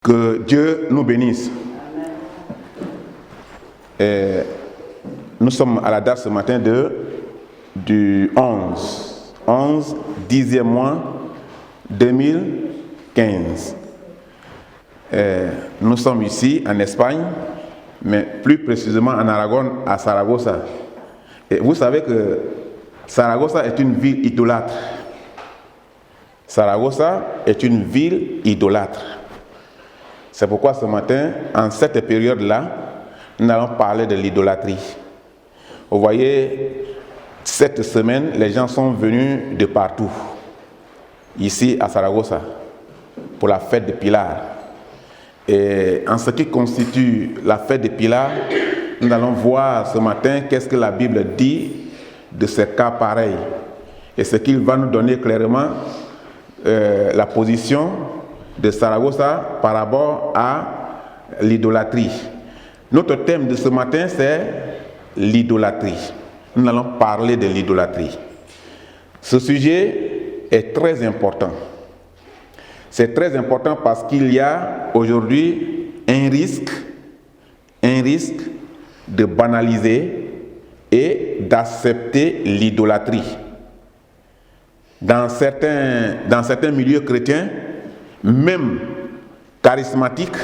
Que Dieu nous bénisse. Et nous sommes à la date ce matin du 10e mois 2015. Nous sommes ici en Espagne, mais plus précisément en Aragon, à Saragossa. Et vous savez que Saragossa est une ville idolâtre. Saragossa est une ville idolâtre. C'est pourquoi ce matin, en cette période-là, nous allons parler de l'idolâtrie. Vous voyez, cette semaine, les gens sont venus de partout, ici à Saragossa, pour la fête de Pilar. Et en ce qui constitue la fête de Pilar, nous allons voir ce matin qu'est-ce que la Bible dit de ces cas pareils. Et ce qu'il va nous donner clairement la position de Saragossa par rapport à l'idolâtrie. Notre thème de ce matin, c'est l'idolâtrie. Nous allons parler de l'idolâtrie. Ce sujet est très important. C'est très important parce qu'il y a aujourd'hui un risque de banaliser et d'accepter l'idolâtrie. Dans certains milieux chrétiens, même charismatique,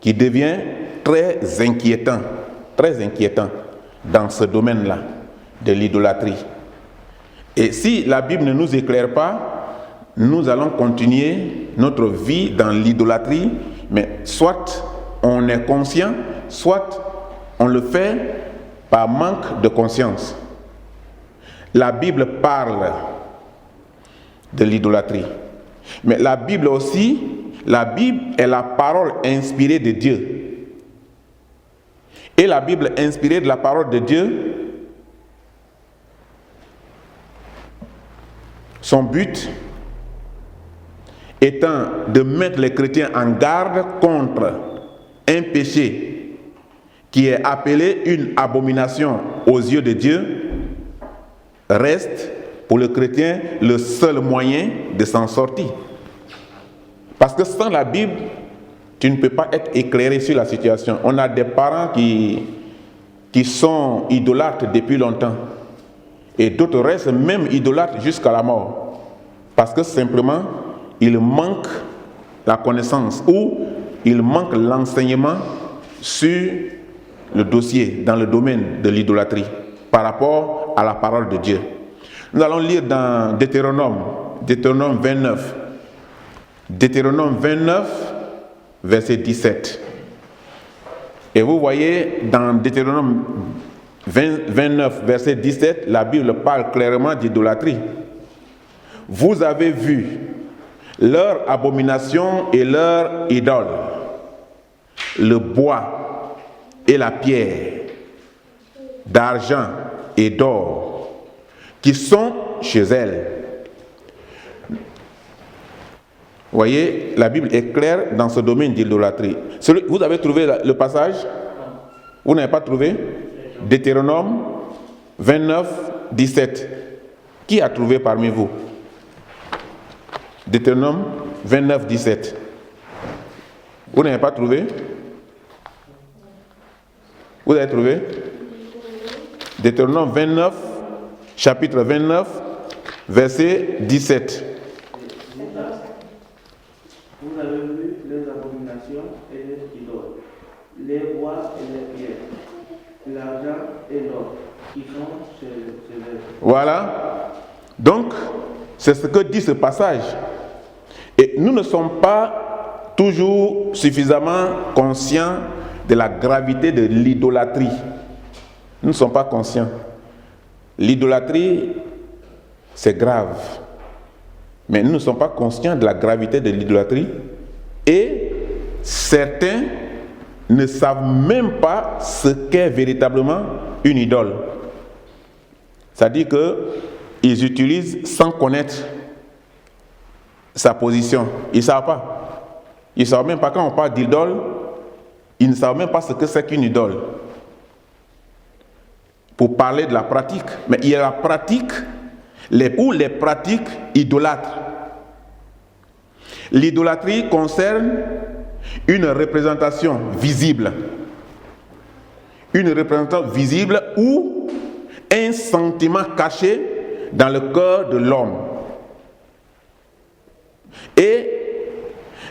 qui devient très inquiétant dans ce domaine-là de l'idolâtrie. Et si la Bible ne nous éclaire pas, nous allons continuer notre vie dans l'idolâtrie, mais soit on est conscient, soit on le fait par manque de conscience. La Bible parle de l'idolâtrie. Mais la Bible aussi, la Bible est la parole inspirée de Dieu. Et la Bible inspirée de la parole de Dieu, son but étant de mettre les chrétiens en garde contre un péché qui est appelé une abomination aux yeux de Dieu, reste pour le chrétien le seul moyen de s'en sortir. Parce que sans la Bible, tu ne peux pas être éclairé sur la situation. On a des parents qui sont idolâtres depuis longtemps. Et d'autres restent même idolâtres jusqu'à la mort. Parce que simplement, il manque la connaissance ou il manque l'enseignement sur le dossier, dans le domaine de l'idolâtrie, par rapport à la parole de Dieu. Nous allons lire dans Deutéronome 29. Deutéronome 29, verset 17. Et vous voyez, dans Deutéronome 29, verset 17, la Bible parle clairement d'idolâtrie. Vous avez vu leur abomination et leur idole, le bois et la pierre, d'argent et d'or, qui sont chez elles. Vous voyez, la Bible est claire dans ce domaine d'idolâtrie. Vous avez trouvé le passage? Vous n'avez pas trouvé? Deutéronome 29, 17. Qui a trouvé parmi vous? Deutéronome 29, 17. Vous n'avez pas trouvé? Vous avez trouvé? Deutéronome 29, chapitre 29, verset 17. Vous avez vu les abominations et les idoles, les bois et les pierres, l'argent et l'or, qui sont chez elles. Voilà. Donc, c'est ce que dit ce passage. Et nous ne sommes pas toujours suffisamment conscients de la gravité de l'idolâtrie. Nous ne sommes pas conscients. L'idolâtrie, c'est grave. Mais nous ne sommes pas conscients de la gravité de l'idolâtrie. Et certains ne savent même pas ce qu'est véritablement une idole. C'est-à-dire qu'ils utilisent sans connaître sa position. Ils ne savent pas. Ils ne savent même pas quand on parle d'idole, ils ne savent même pas ce que c'est qu'une idole. Pour parler de la pratique. Mais il y a la pratique, les pratiques idolâtres. L'idolâtrie concerne une représentation visible. Une représentation visible ou un sentiment caché dans le cœur de l'homme. Et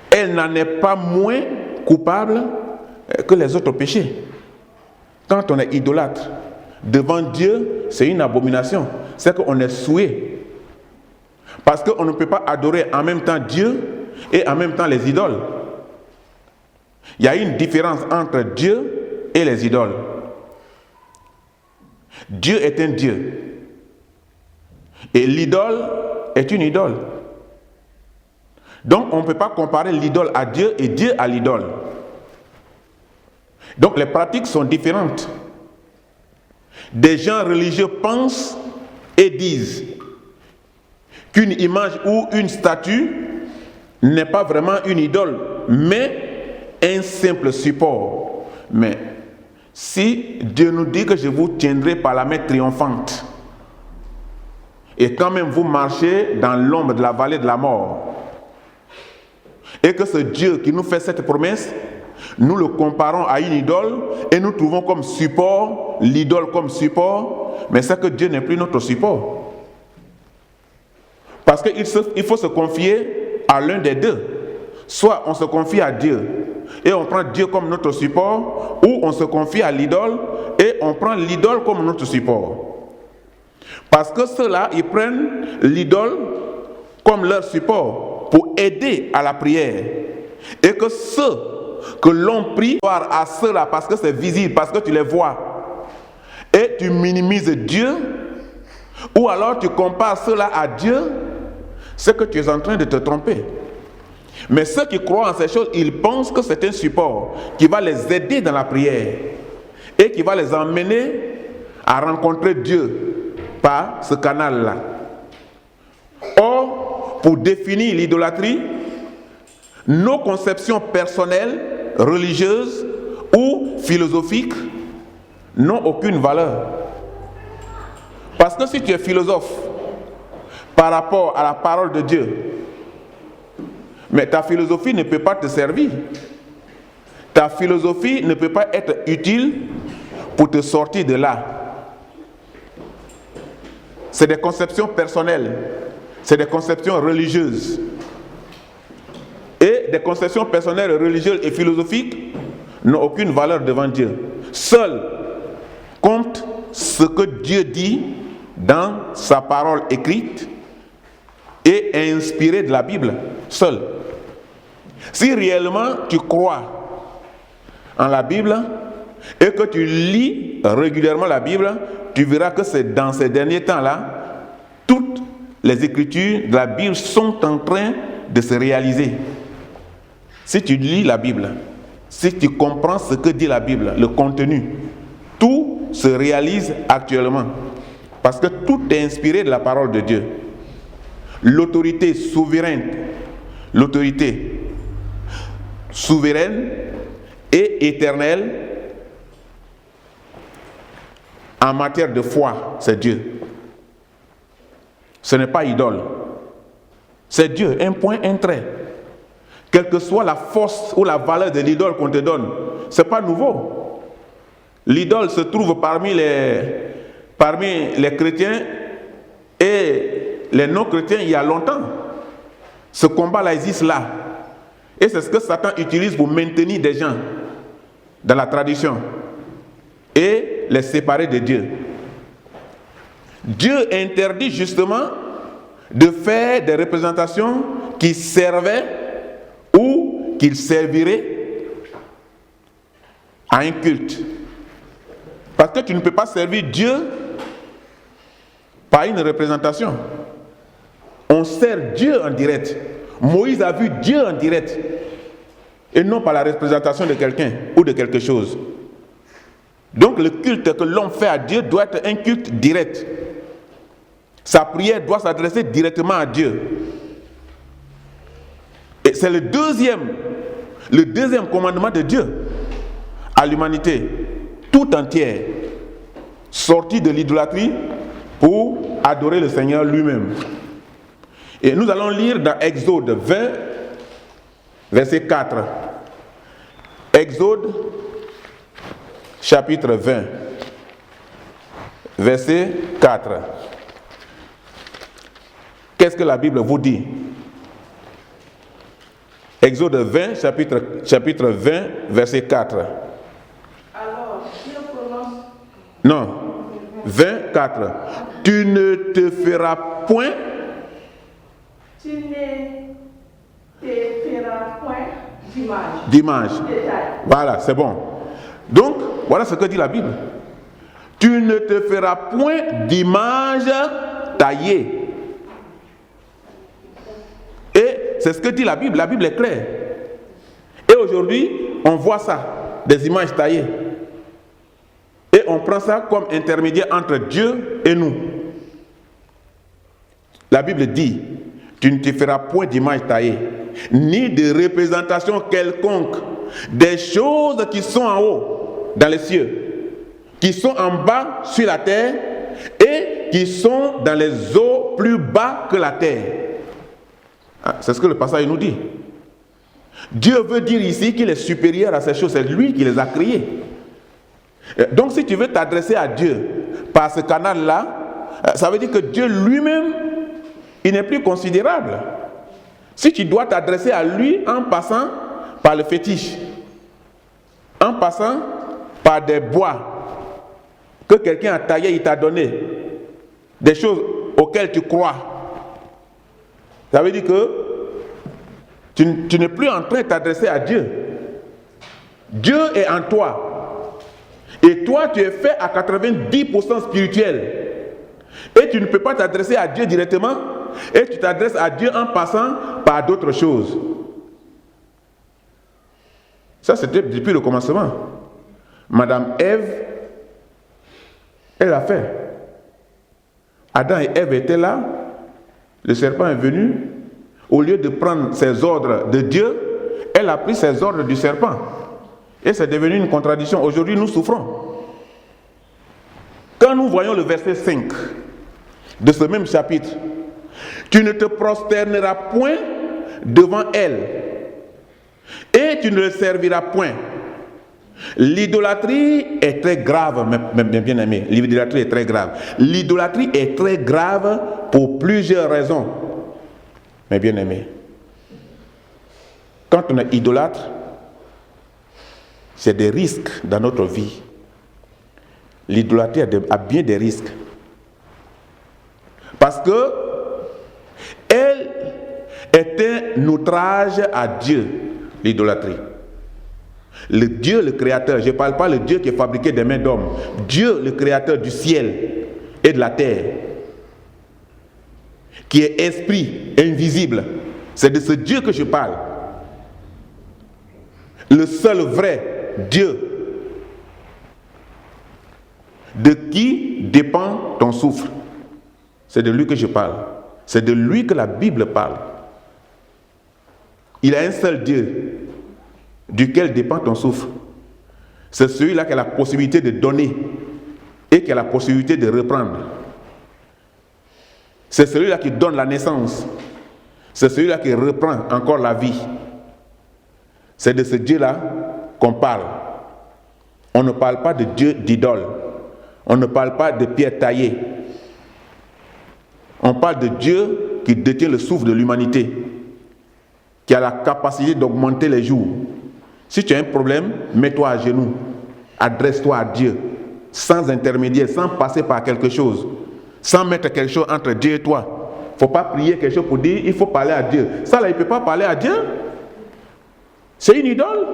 elle n'en est pas moins coupable que les autres péchés. Quand on est idolâtre, devant Dieu, c'est une abomination. C'est qu'on est souillé. Parce qu'on ne peut pas adorer en même temps Dieu et en même temps les idoles. Il y a une différence entre Dieu et les idoles. Dieu est un Dieu. Et l'idole est une idole. Donc on ne peut pas comparer l'idole à Dieu et Dieu à l'idole. Donc les pratiques sont différentes. Des gens religieux pensent et disent qu'une image ou une statue n'est pas vraiment une idole, mais un simple support. Mais si Dieu nous dit que je vous tiendrai par la main triomphante, et quand même vous marchez dans l'ombre de la vallée de la mort, et que ce Dieu qui nous fait cette promesse, nous le comparons à une idole et nous trouvons comme support, l'idole comme support, mais c'est que Dieu n'est plus notre support. Parce qu'il faut se confier à l'un des deux. Soit on se confie à Dieu et on prend Dieu comme notre support, ou on se confie à l'idole et on prend l'idole comme notre support. Parce que ceux-là, ils prennent l'idole comme leur support pour aider à la prière. Et que ceux que l'on prie à ceux-là parce que c'est visible, parce que tu les vois, et tu minimises Dieu, ou alors tu compares ceux-là à Dieu, c'est que tu es en train de te tromper. Mais ceux qui croient en ces choses, ils pensent que c'est un support qui va les aider dans la prière et qui va les emmener à rencontrer Dieu par ce canal-là. Or, pour définir l'idolâtrie, nos conceptions personnelles, religieuses ou philosophiques n'ont aucune valeur. Parce que si tu es philosophe par rapport à la parole de Dieu, mais ta philosophie ne peut pas te servir. Ta philosophie ne peut pas être utile pour te sortir de là. C'est des conceptions personnelles, c'est des conceptions religieuses. Et des conceptions personnelles, religieuses et philosophiques n'ont aucune valeur devant Dieu. Seul compte ce que Dieu dit dans sa parole écrite et inspirée de la Bible. Seul. Si réellement tu crois en la Bible et que tu lis régulièrement la Bible, tu verras que c'est dans ces derniers temps-là, toutes les écritures de la Bible sont en train de se réaliser. Si tu lis la Bible, si tu comprends ce que dit la Bible, le contenu, tout se réalise actuellement. Parce que tout est inspiré de la parole de Dieu. L'autorité souveraine et éternelle en matière de foi, c'est Dieu. Ce n'est pas idole. C'est Dieu, un point, un trait. Quelle que soit la force ou la valeur de l'idole qu'on te donne, ce n'est pas nouveau. L'idole se trouve parmi les chrétiens et les non-chrétiens il y a longtemps. Ce combat-là existe là. Et c'est ce que Satan utilise pour maintenir des gens dans la tradition et les séparer de Dieu. Dieu interdit justement de faire des représentations qui servaient ou qui serviraient à un culte. Parce que tu ne peux pas servir Dieu par une représentation. On sert Dieu en direct. Moïse a vu Dieu en direct et non par la représentation de quelqu'un ou de quelque chose. Donc le culte que l'homme fait à Dieu doit être un culte direct. Sa prière doit s'adresser directement à Dieu. Et c'est le deuxième commandement de Dieu à l'humanité tout entière, sortie de l'idolâtrie pour adorer le Seigneur lui-même. Et nous allons lire dans Exode 20, verset 4. Exode, chapitre 20, verset 4. Qu'est-ce que la Bible vous dit? Exode 20, chapitre 20, verset 4. Alors, Dieu prononce. Non, 24. Tu ne te feras point. Tu ne te feras point d'image. Voilà, c'est bon. Donc, voilà ce que dit la Bible. Tu ne te feras point d'image taillée. Et c'est ce que dit la Bible. La Bible est claire. Et aujourd'hui, on voit ça, des images taillées. Et on prend ça comme intermédiaire entre Dieu et nous. La Bible dit, tu ne te feras point d'image taillée, ni de représentation quelconque des choses qui sont en haut, dans les cieux, qui sont en bas sur la terre, et qui sont dans les eaux plus bas que la terre. C'est ce que le passage nous dit. Dieu veut dire ici qu'il est supérieur à ces choses, c'est lui qui les a créées. Donc si tu veux t'adresser à Dieu par ce canal-là, ça veut dire que Dieu lui-même, il n'est plus considérable. Si tu dois t'adresser à lui en passant par le fétiche, en passant par des bois que quelqu'un a taillé, il t'a donné, des choses auxquelles tu crois, ça veut dire que tu n'es plus en train de t'adresser à Dieu. Dieu est en toi. Et toi, tu es fait à 90% spirituel. Et tu ne peux pas t'adresser à Dieu directement. Et tu t'adresses à Dieu en passant par d'autres choses. Ça, c'était depuis le commencement. Madame Ève, elle a fait. Adam et Ève étaient là. Le serpent est venu. Au lieu de prendre ses ordres de Dieu, elle a pris ses ordres du serpent. Et c'est devenu une contradiction. Aujourd'hui, nous souffrons. Quand nous voyons le verset 5 de ce même chapitre, tu ne te prosterneras point devant elle, et tu ne le serviras point. L'idolâtrie est très grave, mes bien-aimés. L'idolâtrie est très grave. L'idolâtrie est très grave pour plusieurs raisons, mes bien-aimés. Quand on est idolâtre, c'est des risques dans notre vie. L'idolâtrie a bien des risques. Parce que elle est un outrage à Dieu, l'idolâtrie. Le Dieu, le Créateur, je ne parle pas le Dieu qui est fabriqué des mains d'hommes. Dieu, le Créateur du ciel et de la terre, qui est esprit invisible. C'est de ce Dieu que je parle. Le seul vrai Dieu. De qui dépend ton souffle? C'est de lui que je parle. C'est de lui que la Bible parle. Il a un seul Dieu duquel dépend ton souffle. C'est celui-là qui a la possibilité de donner et qui a la possibilité de reprendre. C'est celui-là qui donne la naissance. C'est celui-là qui reprend encore la vie. C'est de ce Dieu-là qu'on parle. On ne parle pas de Dieu d'idole. On ne parle pas de pierre taillée. On parle de Dieu qui détient le souffle de l'humanité, qui a la capacité d'augmenter les jours. Si tu as un problème, mets-toi à genoux. Adresse-toi à Dieu, sans intermédiaire, sans passer par quelque chose, sans mettre quelque chose entre Dieu et toi. Il ne faut pas prier quelque chose pour dire, il faut parler à Dieu. Ça là, il ne peut pas parler à Dieu. C'est une idole.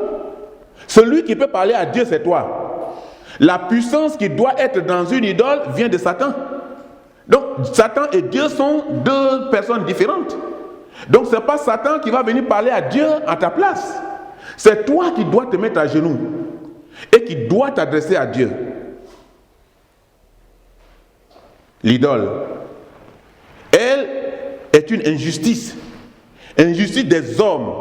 Celui qui peut parler à Dieu, c'est toi. La puissance qui doit être dans une idole vient de Satan. Donc, Satan et Dieu sont deux personnes différentes. Donc, ce n'est pas Satan qui va venir parler à Dieu à ta place. C'est toi qui dois te mettre à genoux et qui dois t'adresser à Dieu. L'idole, elle est une injustice. Injustice des hommes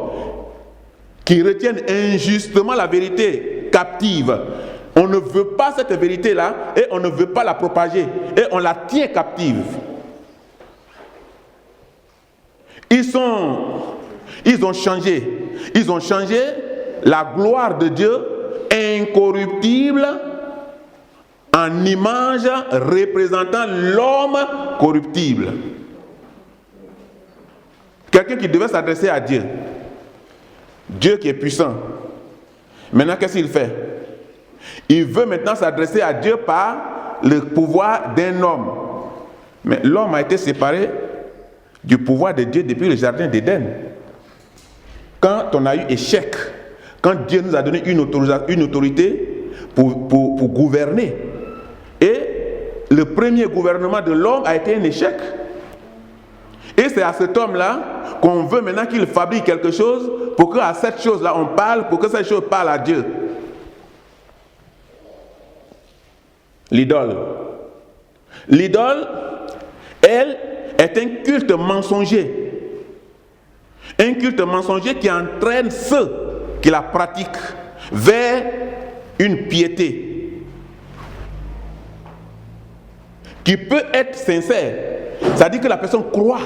qui retiennent injustement la vérité captive. On ne veut pas cette vérité-là et on ne veut pas la propager et on la tient captive. Ils ont changé Ils ont changé la gloire de Dieu incorruptible en image représentant l'homme corruptible. Quelqu'un qui devait s'adresser à Dieu. Dieu qui est puissant. Maintenant, qu'est-ce qu'il fait? Il veut maintenant s'adresser à Dieu par le pouvoir d'un homme. Mais l'homme a été séparé du pouvoir de Dieu depuis le jardin d'Éden. Quand on a eu échec, quand Dieu nous a donné une autorité pour gouverner, et le premier gouvernement de l'homme a été un échec. Et c'est à cet homme-là qu'on veut maintenant qu'il fabrique quelque chose pour qu'à cette chose-là on parle, pour que cette chose parle à Dieu. L'idole. L'idole, elle, est un culte mensonger. Un culte mensonger qui entraîne ceux qui la pratiquent vers une piété qui peut être sincère. C'est-à-dire que la personne croit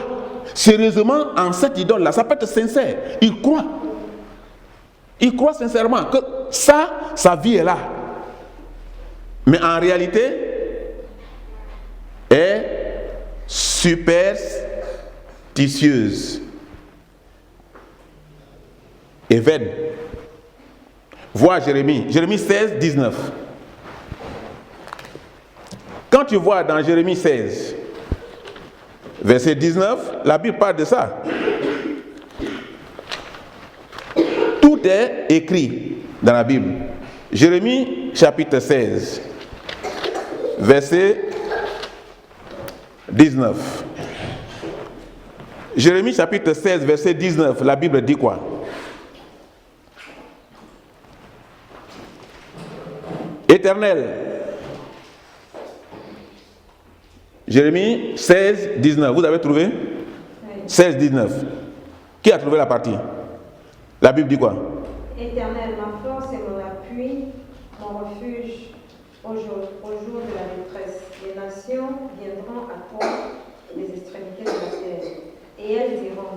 sérieusement en cette idole-là. Ça peut être sincère. Il croit. Il croit sincèrement que sa vie est là. Mais en réalité, est superstitieuse et vaine. Vois Jérémie 16, 19. Quand tu vois dans Jérémie 16, verset 19, la Bible parle de ça. Tout est écrit dans la Bible. Jérémie chapitre 16, verset 19. Jérémie chapitre 16, verset 19, la Bible dit quoi? Éternel. Jérémie 16, 19. Vous avez trouvé? 16, 19. Qui a trouvé la partie? La Bible dit quoi? Éternel, ma force et mon appui, mon refuge au jour de la détresse. Les nations viendront à toi des extrémités de la terre. Et elles diront,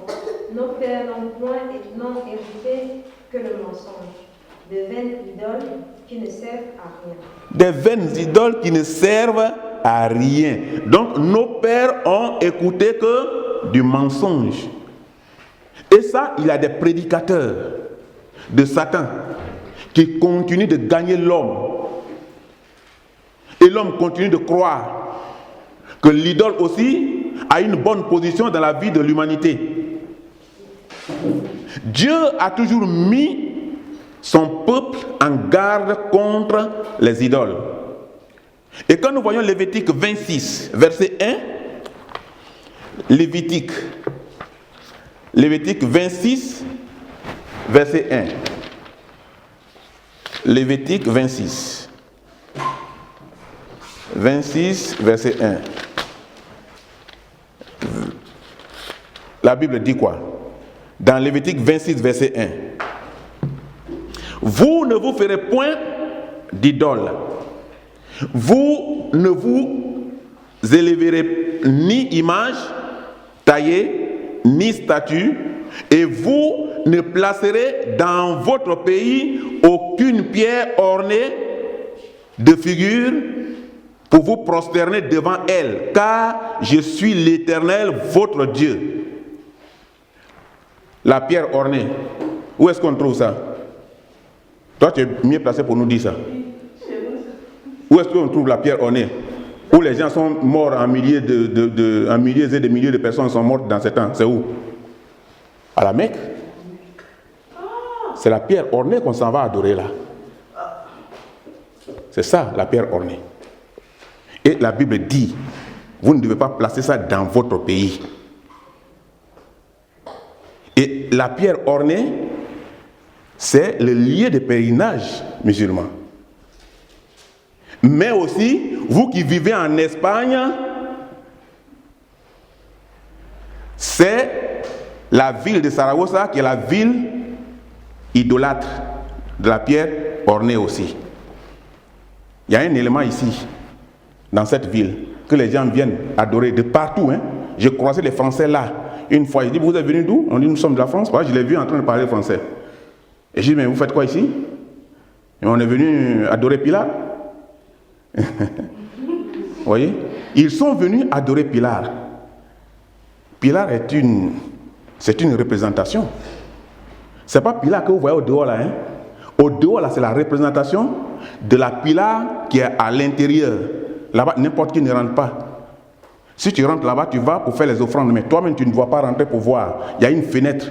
nos pères n'ont point et n'ont hérité que le mensonge. De vaines idoles qui ne servent à rien. Des vaines idoles qui ne servent à rien. Donc nos pères ont écouté que du mensonge. Et ça, il y a des prédicateurs de Satan qui continuent de gagner l'homme. Et l'homme continue de croire que l'idole aussi a une bonne position dans la vie de l'humanité. Dieu a toujours mis son peuple en garde contre les idoles. Et quand nous voyons Lévitique 26, verset 1, Lévitique 26, verset 1. Lévitique 26. 26, verset 1. La Bible dit quoi? Dans Lévitique 26, verset 1. Vous ne vous ferez point d'idole. Vous ne vous élèverez ni image taillée, ni statue, et vous ne placerez dans votre pays aucune pierre ornée de figure pour vous prosterner devant elle, car je suis l'Éternel, votre Dieu. La pierre ornée, où est-ce qu'on trouve ça? Toi, tu es mieux placé pour nous dire ça. Où est-ce qu'on trouve la pierre ornée? Où les gens sont morts en milliers en milliers et des milliers de personnes sont mortes dans ces temps. C'est où? À la Mecque. C'est la pierre ornée qu'on s'en va adorer là. C'est ça, la pierre ornée. Et la Bible dit, vous ne devez pas placer ça dans votre pays. Et la pierre ornée, c'est le lieu de pèlerinage musulman. Mais aussi, vous qui vivez en Espagne, c'est la ville de Saragossa qui est la ville idolâtre de la pierre ornée aussi. Il y a un élément ici, dans cette ville, que les gens viennent adorer de partout. J'ai croisé les Français là. Une fois, ils disent, vous êtes venus d'où? On dit, nous sommes de la France. Moi, je l'ai vu en train de parler français. Et j'ai dit, mais vous faites quoi ici? Et on est venu adorer Pilar. Vous voyez? Ils sont venus adorer Pilar. Pilar c'est une représentation. C'est pas Pilar que vous voyez au dehors là. Hein? Au dehors là, c'est la représentation de la Pilar qui est à l'intérieur. Là-bas, n'importe qui ne rentre pas. Si tu rentres là-bas, tu vas pour faire les offrandes, mais toi-même, tu ne vas pas rentrer pour voir. Il y a une fenêtre.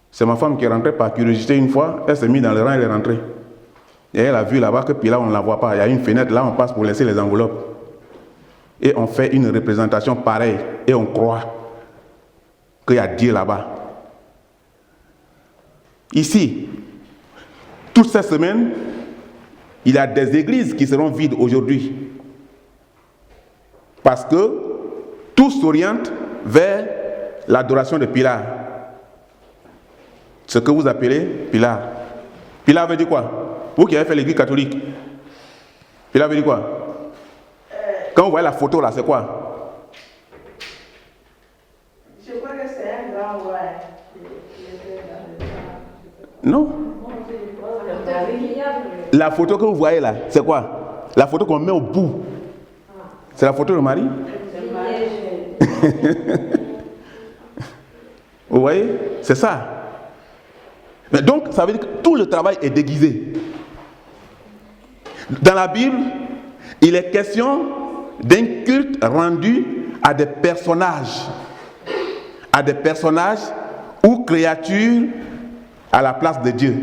C'est ma femme qui est rentrée par curiosité une fois. Elle s'est mise dans le rang, elle est rentrée. Et elle a vu là-bas que Pilar, on ne la voit pas. Il y a une fenêtre, là, on passe pour laisser les enveloppes. Et on fait une représentation pareille. Et on croit qu'il y a Dieu là-bas. Ici, toute cette semaine, il y a des églises qui seront vides aujourd'hui. Parce que tout s'oriente vers l'adoration de Pilar. Ce que vous appelez Pilar. Pilar veut dire quoi? Vous qui avez fait l'église catholique. Pilar veut dire quoi? Quand vous voyez la photo là, c'est quoi? Je crois que c'est un grand roi. Non. La photo que vous voyez là, c'est quoi? La photo qu'on met au bout. C'est la photo de Marie. Vous voyez? C'est ça. Mais donc, ça veut dire que tout le travail est déguisé. Dans la Bible, il est question d'un culte rendu à des personnages. À des personnages ou créatures à la place de Dieu.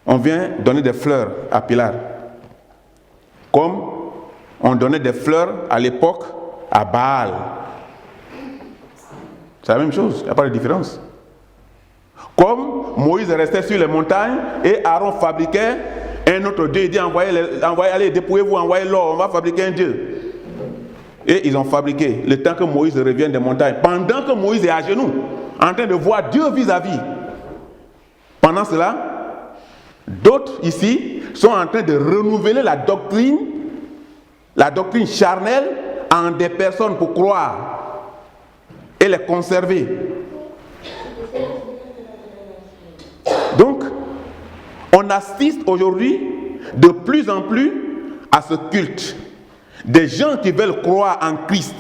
On vient donner des fleurs à Pilar. Comme on donnait des fleurs à l'époque à Baal. C'est la même chose, il n'y a pas de différence. Comme Moïse restait sur les montagnes et Aaron fabriquait un autre Dieu, il dit envoyez, allez, dépouillez-vous, envoyez l'or, on va fabriquer un Dieu. Et ils ont fabriqué, le temps que Moïse revienne des montagnes, pendant que Moïse est à genoux, en train de voir Dieu vis-à-vis. Pendant cela, d'autres ici sont en train de renouveler la doctrine charnelle en des personnes pour croire et les conserver. Donc, on assiste aujourd'hui de plus en plus à ce culte. Des gens qui veulent croire en Christ,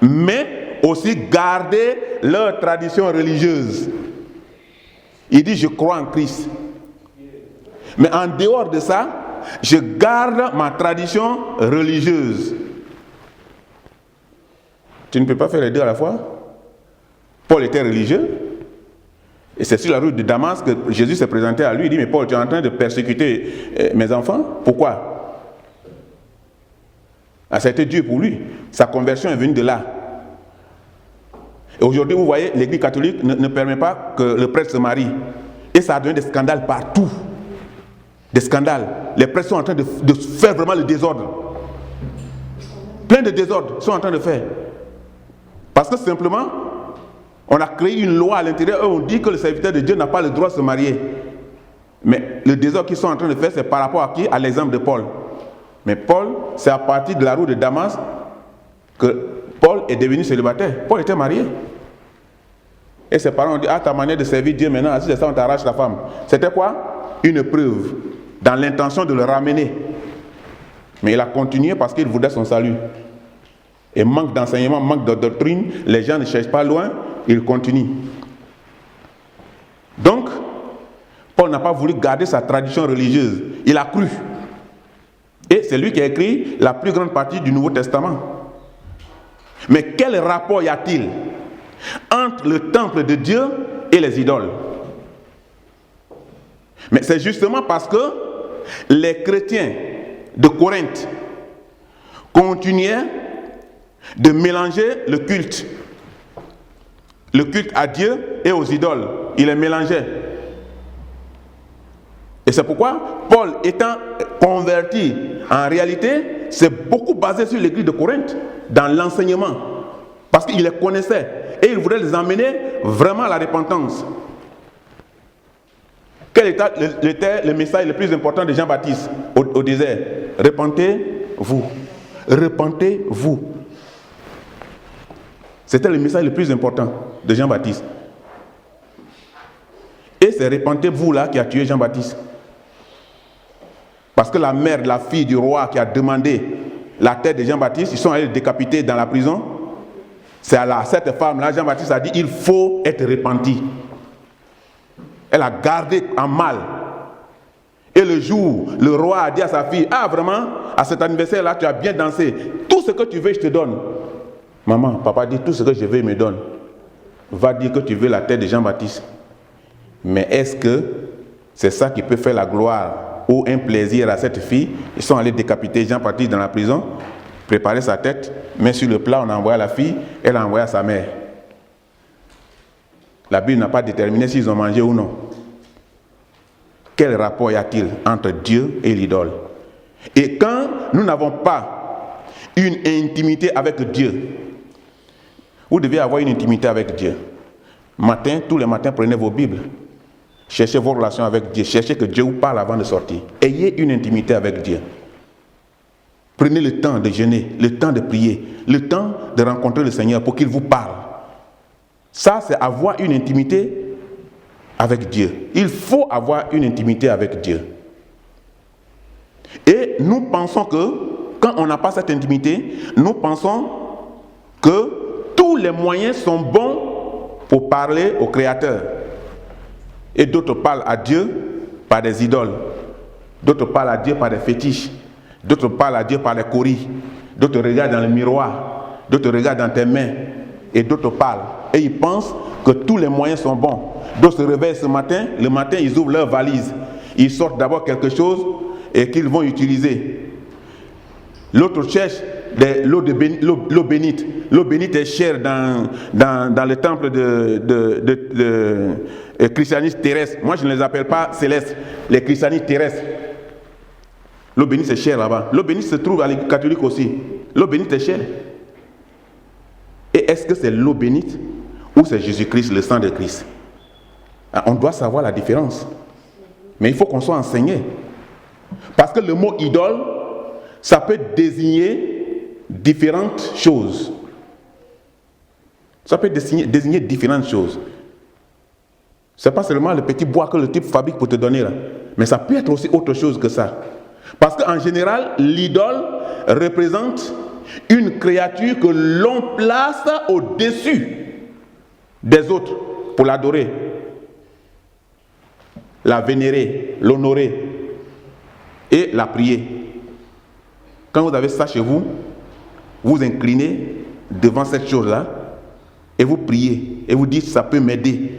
mais aussi garder leur tradition religieuse. Il dit, je crois en Christ. Mais en dehors de ça, je garde ma tradition religieuse. Tu ne peux pas faire les deux à la fois. Paul était religieux. Et c'est sur la route de Damas que Jésus s'est présenté à lui. Il dit, mais Paul, tu es en train de persécuter mes enfants. Pourquoi? Ah, ça a été Dieu pour lui. Sa conversion est venue de là. Et aujourd'hui, vous voyez, l'église catholique ne permet pas que le prêtre se marie. Et ça a donné des scandales partout. Des scandales. Les prêtres sont en train de faire vraiment le désordre. Plein de désordres sont en train de faire. Parce que simplement, on a créé une loi à l'intérieur et on dit que le serviteur de Dieu n'a pas le droit de se marier. Mais le désordre qu'ils sont en train de faire, c'est par rapport à qui? À l'exemple de Paul. Mais Paul, c'est à partir de la route de Damas que Paul est devenu célibataire. Paul était marié. Et ses parents ont dit, ah, ta manière de servir Dieu maintenant, si c'est ça, on t'arrache la femme. C'était quoi? Une preuve, dans l'intention de le ramener. Mais il a continué parce qu'il voulait son salut. Et manque d'enseignement, manque de doctrine, les gens ne cherchent pas loin, ils continuent. Donc, Paul n'a pas voulu garder sa tradition religieuse. Il a cru. Et c'est lui qui a écrit la plus grande partie du Nouveau Testament. Mais quel rapport y a-t-il entre le temple de Dieu et les idoles? Mais c'est justement parce que les chrétiens de Corinthe continuaient de mélanger le culte à Dieu et aux idoles. Ils les mélangeaient. Et c'est pourquoi Paul étant converti, en réalité, c'est beaucoup basé sur l'église de Corinthe, dans l'enseignement. Parce qu'il les connaissait et il voulait les emmener vraiment à la repentance. Quel était le message le plus important de Jean-Baptiste au désert? Repentez-vous. Repentez-vous. C'était le message le plus important de Jean-Baptiste. Et c'est repentez-vous là qui a tué Jean-Baptiste. Parce que la mère, la fille du roi qui a demandé la tête de Jean-Baptiste, ils sont allés le décapiter dans la prison. C'est à cette femme-là, Jean-Baptiste a dit, il faut être repenti. Elle a gardé en mal. Et le jour, le roi a dit à sa fille, ah vraiment, à cet anniversaire-là, tu as bien dansé. Tout ce que tu veux, je te donne. Maman, papa dit, tout ce que je veux, il me donne. Va dire que tu veux la tête de Jean-Baptiste. Mais est-ce que c'est ça qui peut faire la gloire ou un plaisir à cette fille? Ils sont allés décapiter Jean-Baptiste dans la prison, préparer sa tête, mais sur le plat, on a envoyé à la fille, elle a envoyé à sa mère. La Bible n'a pas déterminé s'ils ont mangé ou non. Quel rapport y a-t-il entre Dieu et l'idole? Et quand nous n'avons pas une intimité avec Dieu, vous devez avoir une intimité avec Dieu. Matin, tous les matins, prenez vos Bibles. Cherchez vos relations avec Dieu. Cherchez que Dieu vous parle avant de sortir. Ayez une intimité avec Dieu. Prenez le temps de jeûner, le temps de prier, le temps de rencontrer le Seigneur pour qu'il vous parle. Ça, c'est avoir une intimité avec Dieu. Il faut avoir une intimité avec Dieu. Et nous pensons que, quand on n'a pas cette intimité, nous pensons que tous les moyens sont bons pour parler au Créateur. Et d'autres parlent à Dieu par des idoles. D'autres parlent à Dieu par des fétiches. D'autres parlent à Dieu par des coris. D'autres regardent dans le miroir. D'autres regardent dans tes mains. Et d'autres parlent. Et ils pensent que tous les moyens sont bons. D'autres se réveillent ce matin. Le matin, ils ouvrent leur valise. Ils sortent d'abord quelque chose et qu'ils vont utiliser. L'autre cherche l'eau bénite. L'eau bénite est chère dans le temple de christianisme terrestre. Moi, je ne les appelle pas célestes, les christianistes terrestres. L'eau bénite est chère là-bas. L'eau bénite se trouve à l'Église catholique aussi. L'eau bénite est chère. Et est-ce que c'est l'eau bénite ou c'est Jésus-Christ, le sang de Christ? On doit savoir la différence. Mais il faut qu'on soit enseigné. Parce que le mot idole, ça peut désigner différentes choses. Ça peut désigner différentes choses. Ce n'est pas seulement le petit bois que le type fabrique pour te donner là. Mais ça peut être aussi autre chose que ça. Parce qu'en général, l'idole représente une créature que l'on place au-dessus des autres pour l'adorer, la vénérer, l'honorer et la prier. Quand vous avez ça chez vous, vous inclinez devant cette chose-là et vous priez et vous dites ça peut m'aider,